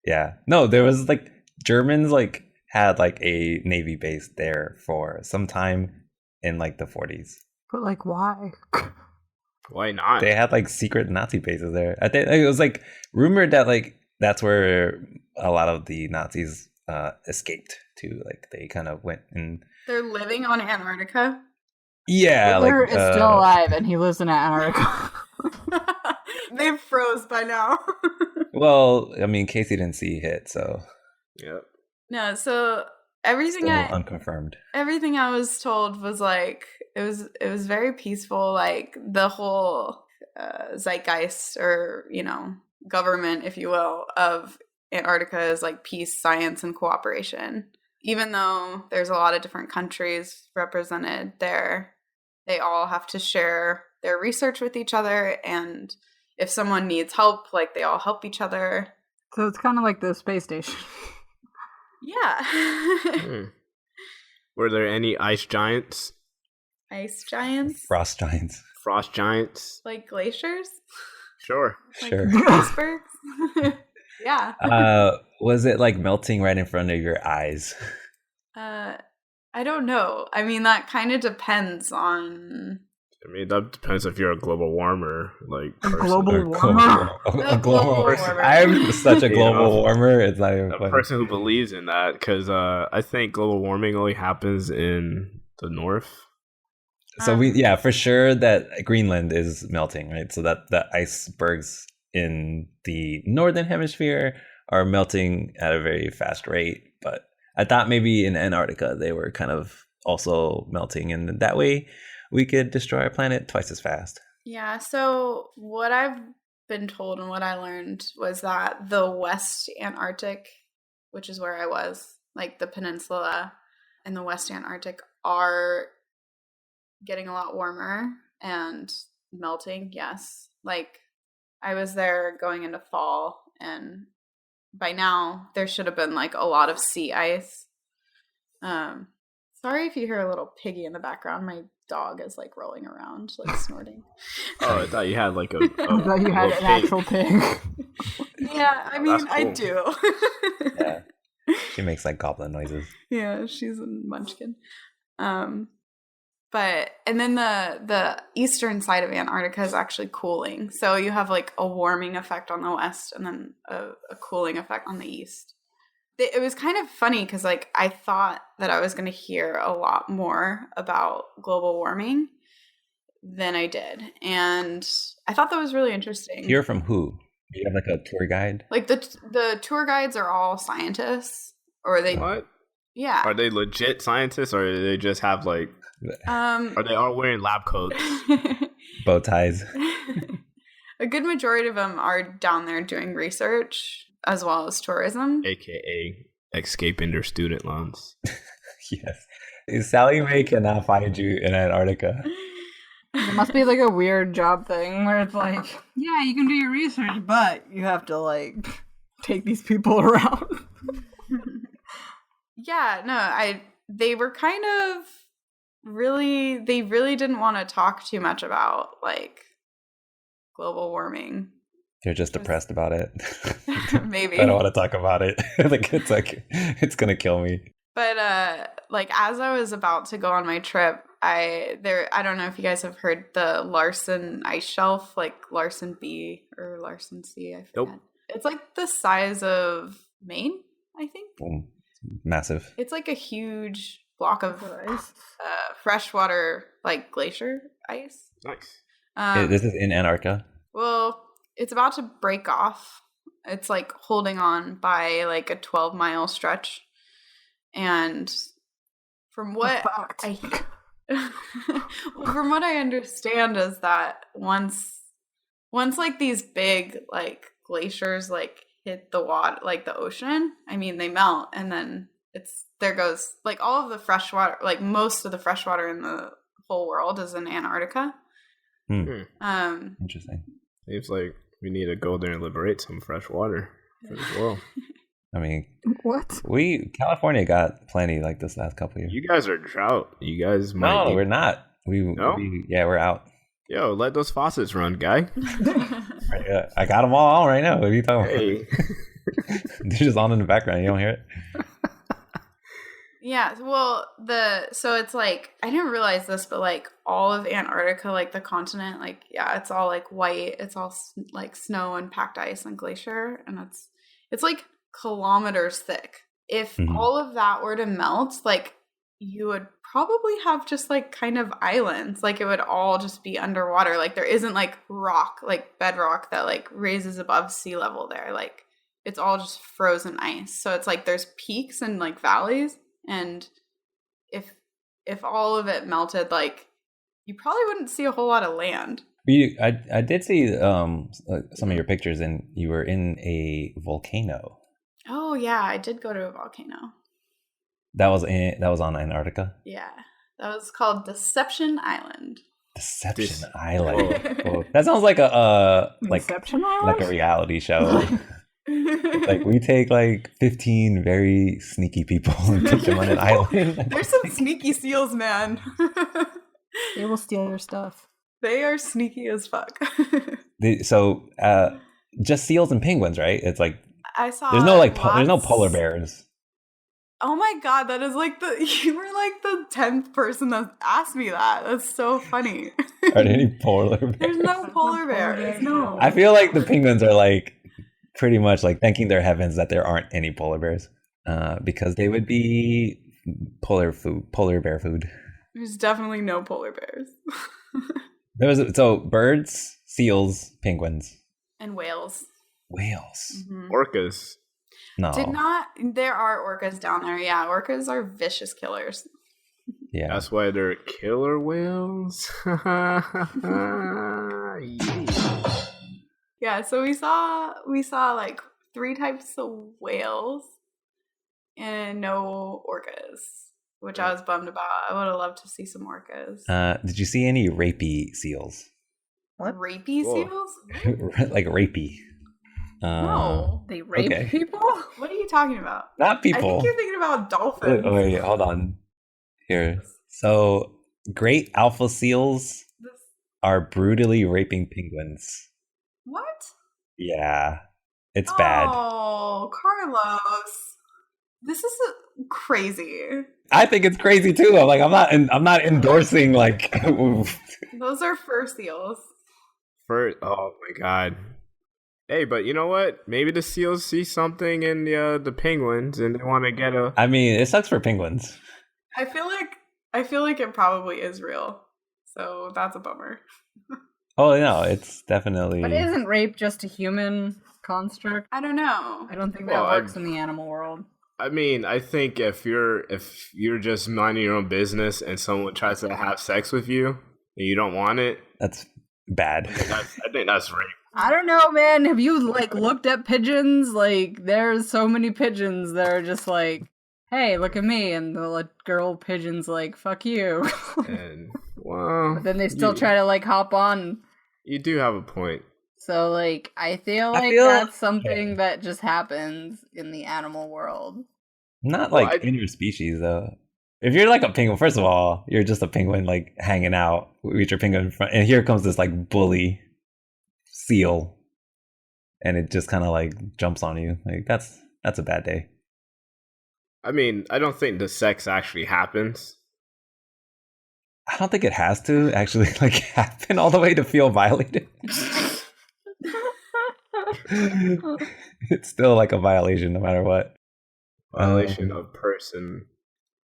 Yeah. No, there was like Germans like had like a Navy base there for some time in like the 40s. But like, why? Why not? They had like secret Nazi bases there. I think it was like rumored that like that's where a lot of the Nazis escaped to. Like they kind of went and They're living on Antarctica. yeah, Hitler like is still alive, and he lives in Antarctica. They've froze by now. well, I mean, Kaycee didn't see hit, so Yep. No, so everything still unconfirmed. everything I was told was like it was very peaceful. Like the whole zeitgeist, or government, if you will, of Antarctica is like peace, science, and cooperation. Even though there's a lot of different countries represented there, they all have to share their research with each other, and if someone needs help, like they all help each other. So it's kind of like the space station. Yeah. Were there any ice giants? Ice giants? Frost giants. Frost giants? Like glaciers? Sure. Like Sure. icebergs? Yeah. Was it like melting right in front of your eyes? I don't know. I mean, that kind of depends on... I mean, that depends if you're a global warmer, like person. Global warmer? A global warmer. I'm such a global warmer. It's not even a funny. person who believes in that, because I think global warming only happens in the north. So for sure that Greenland is melting, right? So that the icebergs in the northern hemisphere are melting at a very fast rate. But I thought maybe in Antarctica they were kind of also melting, and that way we could destroy our planet twice as fast. Yeah, so what I've been told and what I learned was that the West Antarctic, which is where I was, like the peninsula and the West Antarctic, are getting a lot warmer and melting, yes. Like, I was there going into fall, and by now there should have been like a lot of sea ice. Sorry if you hear a little piggy in the background. My dog is like rolling around, like snorting. Oh, I thought you had like a I thought you had an actual pig. Yeah, I mean, That's I cool. do. Yeah. She makes like goblin noises. Yeah, she's a munchkin. But and then the eastern side of Antarctica is actually cooling. So you have like a warming effect on the west and then a cooling effect on the east. It was kind of funny because like I thought that I was going to hear a lot more about global warming than I did. And I thought that was really interesting. Hear from who? Do you have like a tour guide? Like the tour guides are all scientists, or they What? yeah. Are they legit scientists, or do they just have like? Are they all wearing lab coats? Bow ties. A good majority of them are down there doing research as well as tourism. AKA escaping their student loans. Yes. Sally Mae cannot find you in Antarctica. It must be like a weird job thing where it's like, yeah, you can do your research, but you have to like take these people around. Yeah, no, they were kind of they really didn't want to talk too much about like global warming. You're just depressed about it. Maybe. I don't want to talk about it. like it's gonna kill me. But like as I was about to go on my trip, I don't know if you guys have heard the Larsen ice shelf, like Larsen B or Larsen C, I forget. Nope. It's like the size of Maine, I think. Massive. It's like a huge block of freshwater, like glacier ice. Nice. This is in Antarctica. Well, it's about to break off. It's like holding on by like a 12-mile stretch. And from what from what I understand is that once like these big like glaciers like hit the water, like the ocean, I mean, they melt, and then there goes like all of the fresh water, like most of the fresh water in the whole world is in Antarctica. Interesting. Seems like we need to go there and liberate some fresh water for the world. I mean, What? California got plenty like this last couple years. You guys are drought. You guys might. No, we're not. No? We're out. Yo, let those faucets run, guy. I got them all on right now. What are you talking Hey. about? They're just on in the background. You don't hear it? Yeah, well, so it's like, I didn't realize this, but like all of Antarctica, like the continent, like, yeah, it's all like white. It's all like snow and packed ice and glacier, and it's like kilometers thick. If all of that were to melt, like, you would probably have just like kind of islands. Like, it would all just be underwater. Like, there isn't like rock, like bedrock that like raises above sea level there. Like, it's all just frozen ice. So it's like there's peaks and like valleys. And if all of it melted, like, you probably wouldn't see a whole lot of land. I did see some of your pictures, and you were in a volcano. Oh yeah, I did go to a volcano. That was on Antarctica. Yeah, that was called Deception Island. Deception Island. Whoa. That sounds like a Deception Island? like a reality show. Like, we take like 15 very sneaky people and put them on an island. There's some sneaky seals, man. They will steal your stuff. They are sneaky as fuck. So just seals and penguins, right? It's like I saw there's no polar bears. Oh my god, that is like you were like the 10th person that asked me that. That's so funny. Are there any polar bears? There's no polar bears. No. I feel like the penguins are like pretty much like thanking their heavens that there aren't any polar bears, because they would be polar bear food. There's definitely no polar bears. So birds, seals, penguins, And whales. whales. Mhm. Orcas. No, There are orcas down there. Yeah, orcas are vicious killers. yeah, That's why they're killer whales. Yeah. Yeah, so we saw like 3 types of whales and no orcas, which I was bummed about. I would have loved to see some orcas. Did you see any rapey seals? What? Rapey Whoa. seals? Like rapey? No. They rape Okay. people? What are you talking about? Not I people. think you're thinking about dolphins. Wait, hold on. Here. So, great alpha seals This- are brutally raping penguins. What? Yeah, it's bad. Oh, Carlos. This is crazy. I think it's crazy too. I'm like, I'm not endorsing like. Those are fur seals. Oh my god. Hey, but you know what? Maybe the seals see something in the penguins and they want to get a. I mean, it sucks for penguins. I feel like it probably is real. So that's a bummer. Oh no, it's definitely. But isn't rape just a human construct? I don't know. I don't think Well, that works in the animal world. I mean, I think if you're just minding your own business and someone tries to have sex with you and you don't want it, That's bad. I think that's rape. I don't know, man. Have you like looked at pigeons? Like, there's so many pigeons that are just like, "Hey, look at me," and the like, girl pigeon's like, "Fuck you." And well, But then they still try to like hop on. You do have a point. So like, I feel like that's something that just happens in the animal world. Not Well, like interspecies though. If you're like a penguin, first of all, you're just a penguin like hanging out with your penguin in front, and here comes this like bully seal, and it just kind of like jumps on you. Like that's a bad day. I mean, I don't think the sex actually happens. I don't think it has to actually like happen all the way to feel violated. It's still like a violation no matter what. Violation of person.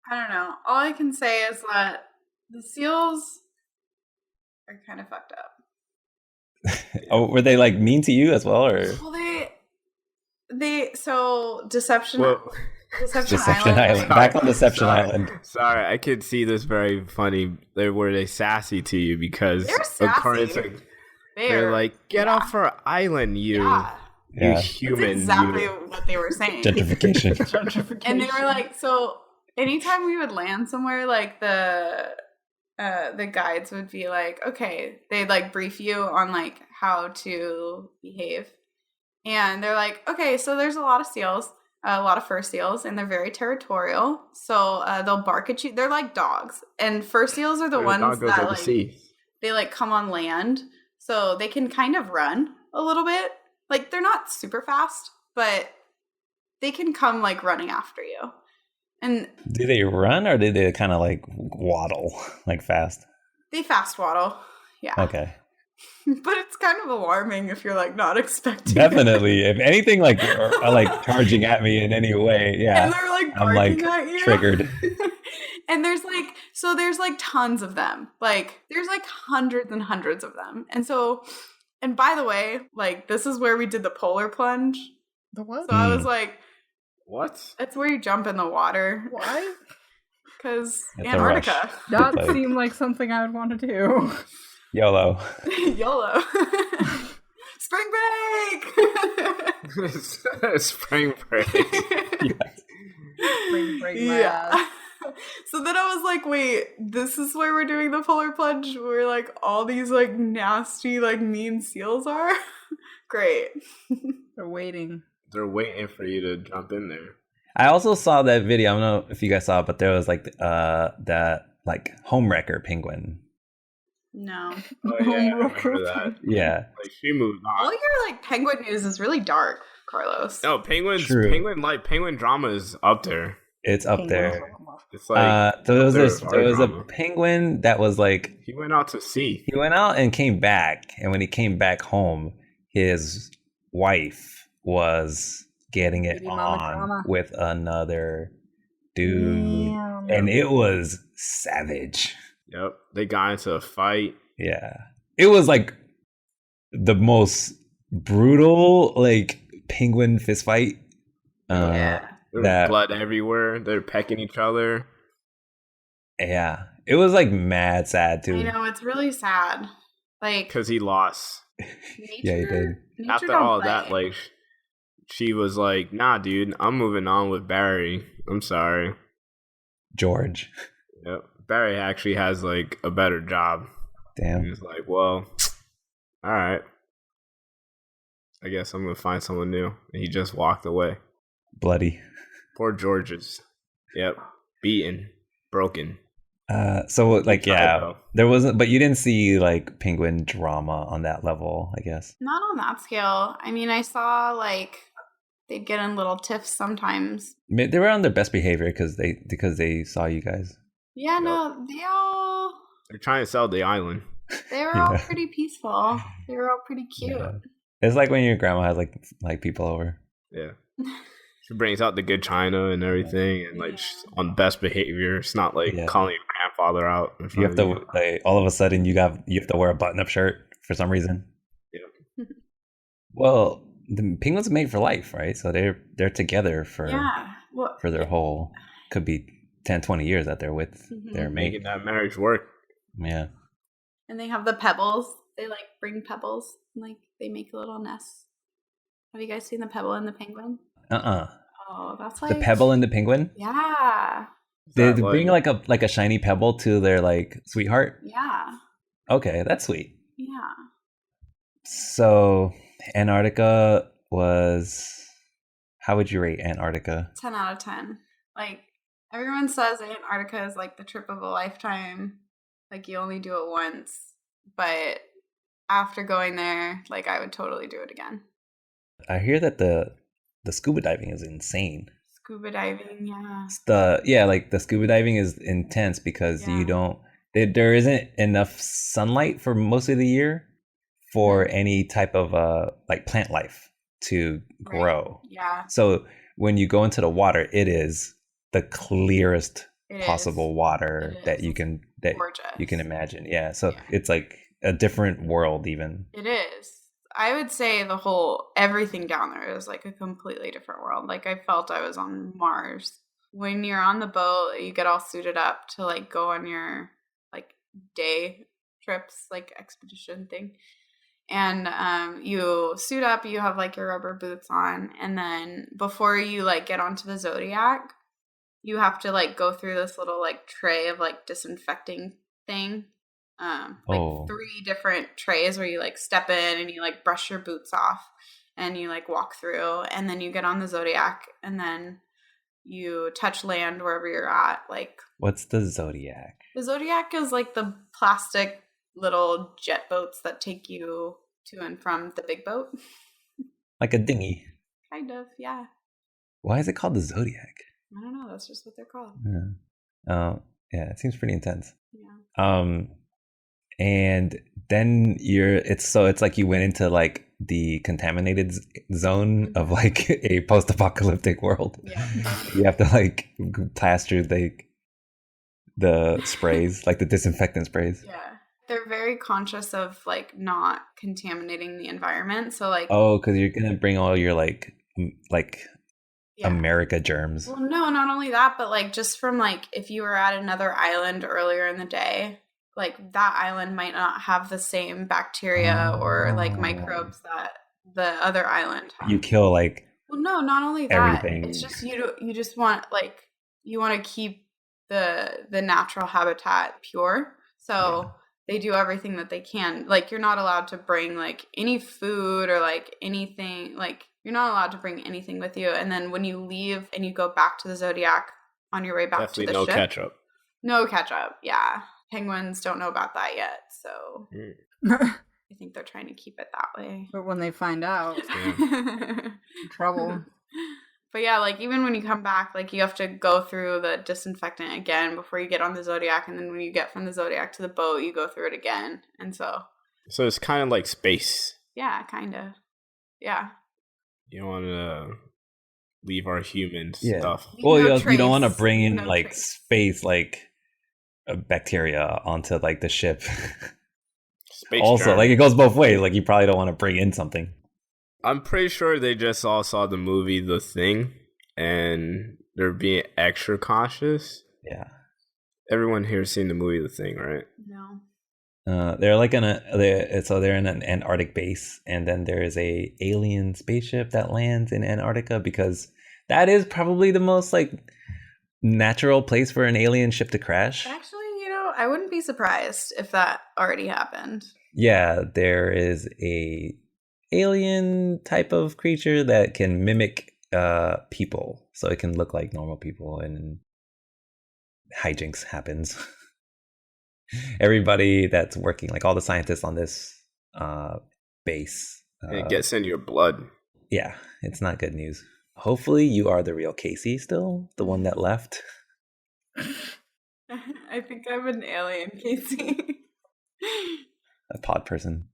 I don't know. All I can say is that the seals are kind of fucked up. Oh, were they like mean to you as well, or Well, so Deception Deception Island. Island? Back on Deception Sorry. Island. Sorry, I could see this very funny. Were they sassy to you because They're according sassy. to- they're like, get off our island, you. Yeah. You Yeah. human. That's exactly you. what they were saying. Gentrification. And they were like, so anytime we would land somewhere, like the guides would be like, okay, they'd like brief you on like how to behave. And they're like, okay, so there's a lot of seals, a lot of fur seals, and they're very territorial. So they'll bark at you. They're like dogs. And fur seals are the ones dog goes that over like sea. they like come on land. So they can kind of run a little bit. Like they're not super fast, but they can come like running after you. And Do they run or do they kind of like waddle like fast? they fast waddle. Yeah. Okay. But it's kind of alarming if you're like not expecting it. Definitely. If anything like are like charging at me in any way, And yeah. they're like I'm barking like at you. triggered. And there's like tons of them. Like there's like hundreds and hundreds of them. And by the way, like this is where we did the polar plunge. The what? So I was like, What? that's where you jump in the water. Why? Because It's a Antarctica. That Like- seemed like something I would want to do. YOLO. YOLO. Spring break. Spring break. Spring break Yeah. lad. So then I was like, wait, this is where we're doing the polar plunge where like all these like nasty, like mean seals are? Great. They're waiting. They're waiting for you to jump in there. I also saw that video. I don't know if you guys saw it, but there was like that like homewrecker penguin. No. Oh yeah, I remember that. Yeah. Like she moved on. All your like penguin news is really dark, Carlos. No, True. penguin drama is up there. It's up there. It's like There was there's there was a drama. penguin that was like He went out to sea. he went out and came back, and when he came back home, his wife was getting it Baby mama on drama. with another dude, Damn. and it was savage. Yep. They got into a fight. Yeah, it was like the most brutal like penguin fist fight. Yeah. There was That- blood everywhere. They're pecking each other. Yeah, it was like mad sad too. I know, it's really sad. Like Because he lost. nature, Yeah, he did. nature After don't all play. that, like, she was like, nah, dude, I'm moving on with Barry. I'm sorry. George, Yep. Barry actually has, like, a better job. damn. He was like, well, all right. I guess I'm going to find someone new. And he just walked away. Bloody. Poor George's. Yep. Beaten. Broken. So like Tried, yeah, though. there wasn't, but you didn't see like penguin drama on that level, I guess. Not on that scale. I mean, I saw like they'd get in little tiffs sometimes. They were on their best behavior because they saw you guys. Yeah, Yep. no, They're trying to sell the island. they were all Yeah. pretty peaceful. They were all pretty cute. Yeah. It's like when your grandma has like people over. Yeah. She brings out the good china and everything, and like she's on best behavior. It's not like Yeah. calling your grandfather out. In You front have to of like all of a sudden you have to wear a button-up shirt for some reason. Yeah. Well, the penguins are made for life, right? So they're together for Yeah. Well, their whole could be 10, 20 years that they're with Mhm. their mate. making that marriage work. Yeah. and they have the pebbles. They like bring pebbles and like they make little nests. Have you guys seen the pebble and the penguin? Oh, that's like The pebble and the penguin? Yeah. They That, bring like a shiny pebble to their like sweetheart. Yeah. Okay, that's sweet. Yeah. So Antarctica was. How would you rate Antarctica? 10 out of 10. Like everyone says Antarctica is like the trip of a lifetime. Like you only do it once, but after going there, like I would totally do it again. I hear that the scuba diving is insane. Scuba diving, yeah. Like the scuba diving is intense because Yeah. you don't there isn't enough sunlight for most of the year for any type of like plant life to Right. grow. Yeah. So when you go into the water, it is the clearest It possible is. water It that is. you can Gorgeous. imagine. Yeah. So Yeah. it's like a different world even. It is. I would say everything down there is like a completely different world. Like I felt I was on Mars. When you're on the boat, you get all suited up to like go on your like day trips, like expedition thing. and you suit up, you have like your rubber boots on, and then before you like get onto the Zodiac, you have to like go through this little like tray of like disinfecting thing. Like 3 different trays where you like step in and you like brush your boots off and you like walk through, and then you get on the Zodiac, and then you touch land wherever you're at. Like, what's the Zodiac? The Zodiac is like the plastic little jet boats that take you to and from the big boat. Like a dinghy. Kind of, yeah. Why is it called the Zodiac? I don't know. That's just what they're called. Yeah, it seems pretty intense. Yeah. And then it's like you went into like the contaminated zone of like a post-apocalyptic world. Yeah. You have to like plaster the sprays, like the disinfectant sprays. Yeah. They're very conscious of like not contaminating the environment. So like, because you're gonna bring all your like yeah. America germs. Well, no, not only that, but like just from like if you were at another island earlier in the day, like that island might not have the same bacteria or like microbes that the other island has. You kill like, well, no, not only that, everything. it's just you just want like you want to keep the natural habitat pure. So they do everything that they can. Like you're not allowed to bring like any food or like anything, like you're not allowed to bring anything with you. And then when you leave and you go back to the Zodiac on your way back to the ship, ketchup. No ketchup. Yeah. Penguins don't know about that yet. So I think they're trying to keep it that way. But when they find out, trouble. But yeah, like even when you come back, like you have to go through the disinfectant again before you get on the Zodiac, and then when you get from the Zodiac to the boat, you go through it again. And so it's kind of like space. Yeah, kind of. Yeah. You don't want to leave our human stuff. Well, you don't want to bring in like space, like bacteria onto like the ship. Space also, germ. like it goes both ways. Like you probably don't want to bring in something. I'm pretty sure they just all saw the movie The Thing, and they're being extra cautious. Yeah. Everyone here's seen the movie The Thing, right? No. They're like they're in an Antarctic base, and then there is a alien spaceship that lands in Antarctica because that is probably the most like natural place for an alien ship to crash. Actually, I wouldn't be surprised if that already happened. Yeah, there is a alien type of creature that can mimic people, so it can look like normal people, and hijinks happens. Everybody that's working, like all the scientists on this base, it gets in your blood. Yeah, it's not good news. Hopefully you are the real Kaycee still, the one that left. I think I'm an alien, Kaycee. A pod person.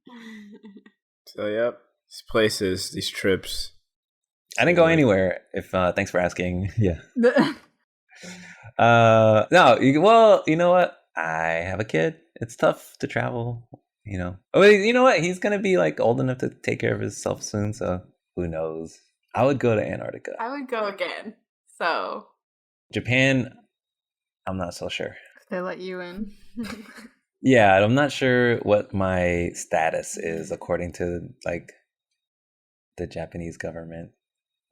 So yep, these places, these trips. I didn't go anywhere. If thanks for asking. Yeah. No. Well, you know what? I have a kid. It's tough to travel. Oh, you know what? He's gonna be like old enough to take care of himself soon. So who knows? I would go to Antarctica. I would go again. So Japan, I'm not so sure. They let you in. Yeah, I'm not sure what my status is according to like the Japanese government.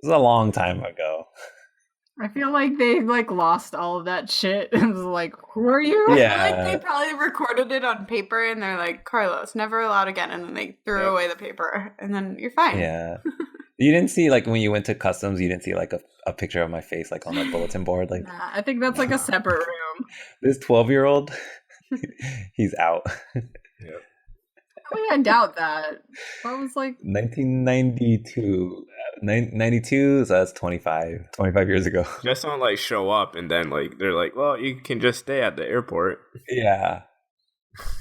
This is a long time ago. I feel like they like lost all of that shit. It was like, who are you? Yeah. I feel like they probably recorded it on paper and they're like, Carlos, never allowed again. And then they threw away the paper and then you're fine. Yeah. You didn't see like when you went to customs, you didn't see like a picture of my face like on the bulletin board. Like, Nah, I think that's like a separate room. This 12-year-old, he's out. Yep. I doubt that. That was like 1992. 92, so that's 25 years ago. Just don't like show up and then like they're like, well, you can just stay at the airport. Yeah.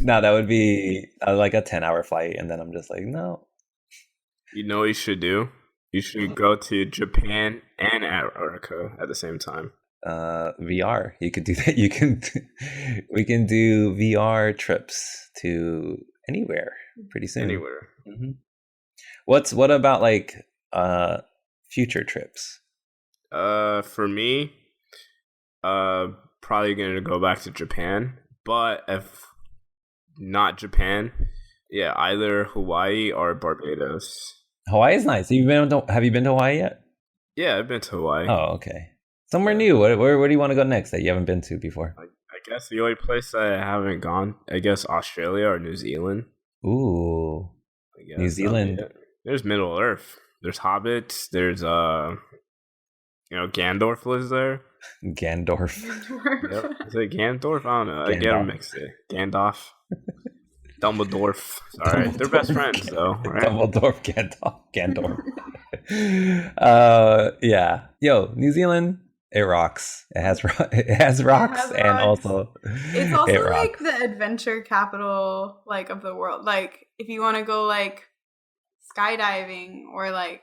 No, that would be like a 10-hour flight, and then I'm just like, no. You know what you should do? You should go to Japan and Antarctica at the same time. VR. You could do that. We can do VR trips to anywhere pretty soon. Anywhere. Mm-hmm. What about like future trips? For me, probably gonna go back to Japan. But if not Japan, Yeah, either Hawaii or Barbados. Hawaii's nice. Have you been to Hawaii yet? Yeah, I've been to Hawaii. Oh, okay. Somewhere Yeah. new. Where do you want to go next that you haven't been to before? I guess the only place I haven't gone, I guess Australia or New Zealand. Ooh, I guess New that'd be Zealand. it. There's Middle Earth. There's hobbits. There's Gandalf lives there. Gandorf. Yep. Is it Gandalf? I don't know. I get them mixed. Gandalf. Dumbledore. Sorry, they're best friends though, right? Dumbledore, Gandorf. Yeah. Yo, New Zealand, it rocks. It has rocks, and also it's also it like rocks. the adventure capital like of the world. Like if you want to go like skydiving or like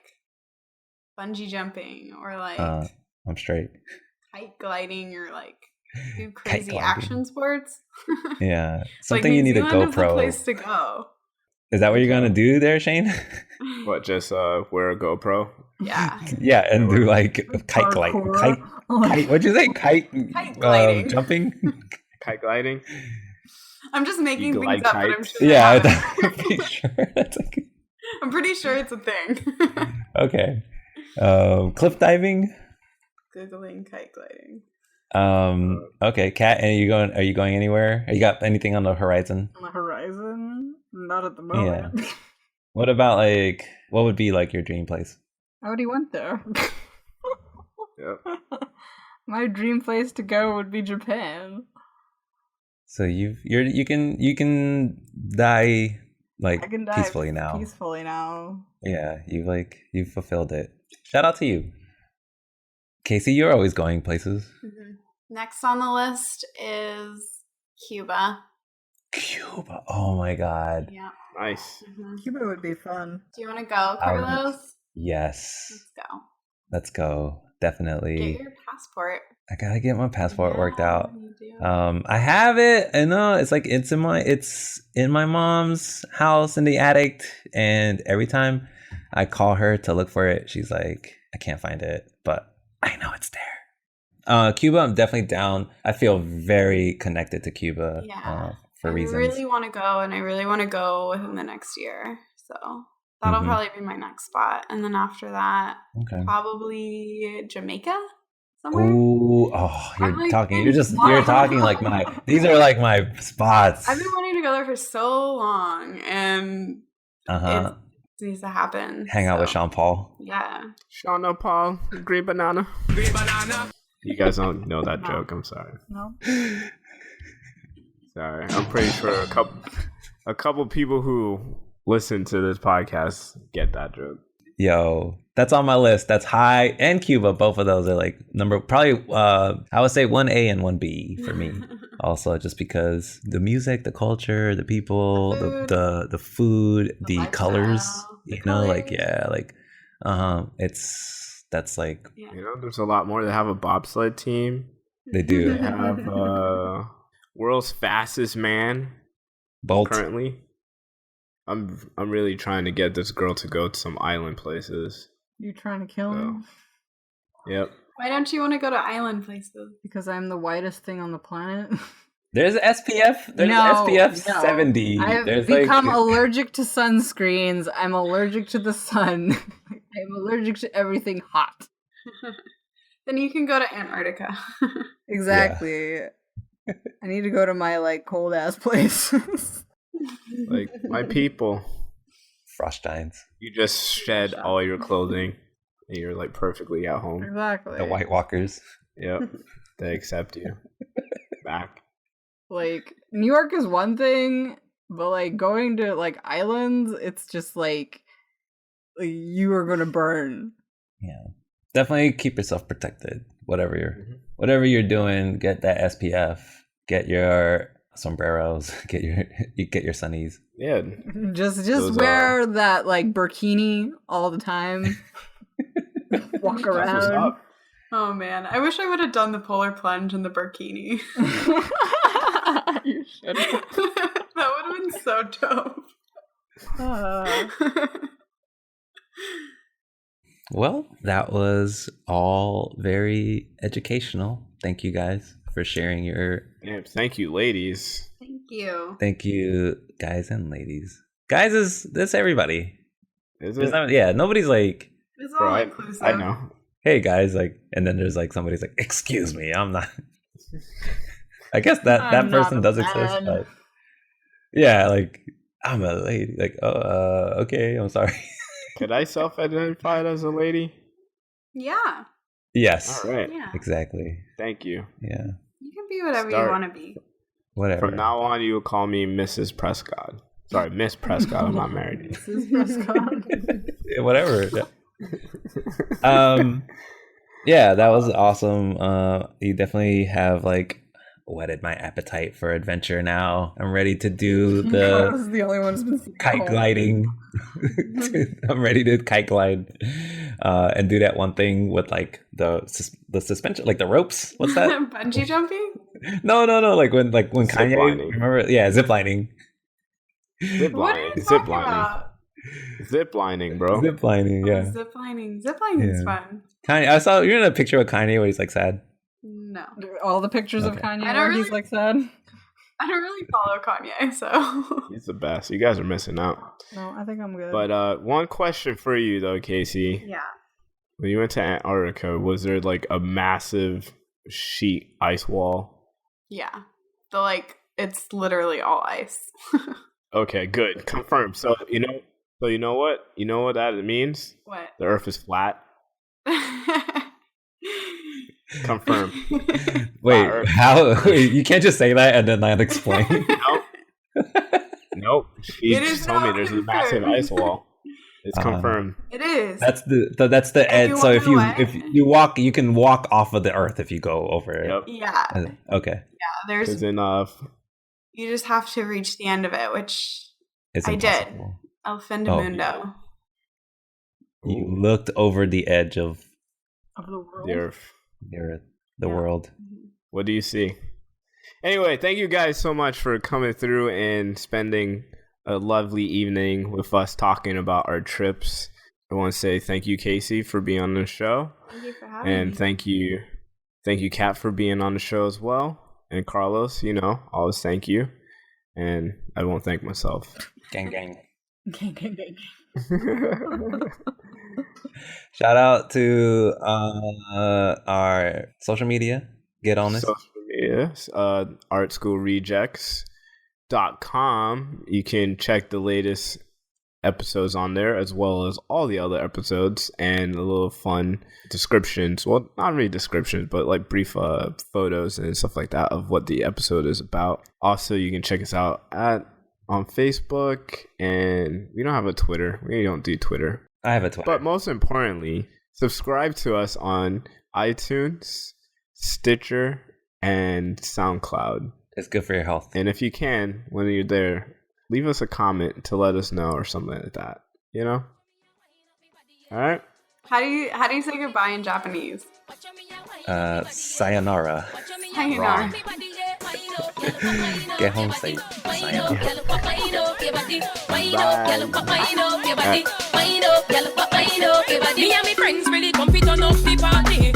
bungee jumping or like I'm straight. kite gliding or like do crazy gliding. action sports. Yeah, something like, you need a New Zealand is the GoPro. place to go. Is that what you're gonna do there, Shane? What? Just wear a GoPro? Yeah. Yeah, and do like kite gliding. What'd you say? Kite gliding. Jumping. Kite gliding? I'm just making You things glide up, but I'm kites? sure. Yeah, they have I'm it. pretty sure. That's like I'm pretty sure it's a thing. okay. Cliff diving. Googling kite gliding. Okay, Kat, are you going anywhere? You got anything on the horizon? On the horizon? Not at the moment. What about what would be like your dream place? I already went there. Yep. My dream place to go would be Japan. So you can die I can die peacefully now. Peacefully now. Yeah, you've fulfilled it. Shout out to you. Kaycee, you're always going places. Mm-hmm. Next on the list is Cuba. Cuba. Oh my god. Yeah. Nice. Mm-hmm. Cuba would be fun. Do you want to go, Carlos? Yes. Let's go. Let's go. Definitely. Get your passport. I gotta get my passport worked out. You do. I have it. I know it's in my mom's house in the attic, and every time I call her to look for it, she's like, I can't find it, but I know it's there. Cuba, I'm definitely down. I feel very connected to Cuba. Yeah. For reasons. I really want to go, and I really want to go within the next year. So that'll probably be my next spot, and then after that, probably Jamaica. Somewhere. Ooh, you're talking. You're talking like these are like my spots. I've been wanting to go there for so long, and it needs to happen. Hang out with Sean Paul. Yeah. Sean Paul, green banana. Green banana. You guys don't know that joke. I'm sorry. No. Sorry. I'm pretty sure a couple people who listen to this podcast get that joke. Yo, that's on my list. That's high, and Cuba. Both of those are like probably I would say 1A and 1B for me. Also, just because the music, the culture, the people, the food, the colors, that's like there's a lot more. They have a bobsled team. They do. They have world's fastest man. Bolt. Currently. I'm really trying to get this girl to go to some island places. You trying to kill me? Yep. Why don't you want to go to island places? Because I'm the whitest thing on the planet. There's SPF. There's SPF 70. I have become allergic to sunscreens. I'm allergic to the sun. I'm allergic to everything hot. Then you can go to Antarctica. Exactly. Yeah. I need to go to my cold ass place. Like my people. Frosteins. You just shed all your clothing and you're like perfectly at home. Exactly. The White Walkers. Yep. They accept you. Back. Like New York is one thing, but going to islands, it's just you are gonna burn. Yeah. Definitely keep yourself protected. Whatever you're doing, get that SPF. Get your sombreros. Get your sunnies. Yeah. Just wear that burkini all the time. Walk around. Oh man, I wish I would have done the polar plunge in the burkini. You should. That would have been so dope. Well, that was all very educational. Thank you guys for sharing your... Yeah, thank you, ladies. Thank you. Thank you, guys and ladies. Guys is that's everybody. Is There's it? not, yeah, nobody's like, It's Bro, all I inclusive. know. hey guys, like, and then there's like somebody's like, excuse me, I'm not. I guess that I'm not person a does exist, man. but yeah, like I'm a lady. Like, okay, I'm sorry. Could I self-identify as a lady? Yeah. Yes, All right. Yeah. exactly. Thank you. Yeah, You can be whatever Start. you want to be. whatever. From now on, you will call me Mrs. Prescott. Sorry, Miss Prescott. I'm not married. This is Prescott. Yeah, whatever. Yeah, that was awesome. You definitely have like whetted my appetite for adventure now. I'm ready to do This the is the only one who's been kite gliding. I'm ready to kite glide and do that one thing with like the suspension, like the ropes. What's that? Bungee jumping? No. Like when Kanye, Ziplining. remember? Yeah, ziplining. Zip What are lining. you Zip talking lining. about? Zip lining, bro. Ziplining, yeah. Ziplining. Ziplining is Yeah. fun. Kanye, I saw you're in a picture with Kanye where he's like sad. No. All the pictures of Okay. Kanye I don't where really- he's like sad. I don't really follow Kanye, so. He's the best. You guys are missing out. No, I think I'm good. But one question for you though, Kaycee. Yeah. When you went to Antarctica, was there like a massive sheet ice wall? Yeah. It's literally all ice. Okay, good. Confirmed. So you know what? You know what that means? What? The Earth is flat. Confirmed. Wait, Earth. how? You can't just say that and then not explain. Nope. She It is just told me not there's a massive confirmed. ice wall. It's confirmed. It is. That's the edge. you So if walk you walk, you can walk off of the Earth if you go over it. Yep. Yeah. Okay, There's. Because in You just have to reach the end of it, which it's I did. impossible. El Oh, Findamundo. You looked over the edge of of the world. the Earth. the Yeah. world. What do you see? Anyway, thank you guys so much for coming through and spending a lovely evening with us talking about our trips. I want to say thank you, Kaycee, for being on the show. Thank you for having And me. thank you, Kat, for being on the show as well. And Carlos, always thank you. And I won't thank myself. Gang, gang. Gang, gang, gang. Shout out to our social media. Get on this. Social media, artschoolrejects.com. You can check the latest episodes on there as well as all the other episodes and a little fun descriptions. Well, not really descriptions, but like brief photos and stuff like that of what the episode is about. Also, you can check us out on Facebook, and we don't have a Twitter. We don't do Twitter. I have a Twitter. But most importantly, subscribe to us on iTunes, Stitcher, and SoundCloud. It's good for your health. And if you can, when you're there, leave us a comment to let us know or something like that. All right? How do you say goodbye in Japanese? Sayonara. Sayonara. Get home safe. Sayonara. Me and my friends really come fit on up the party.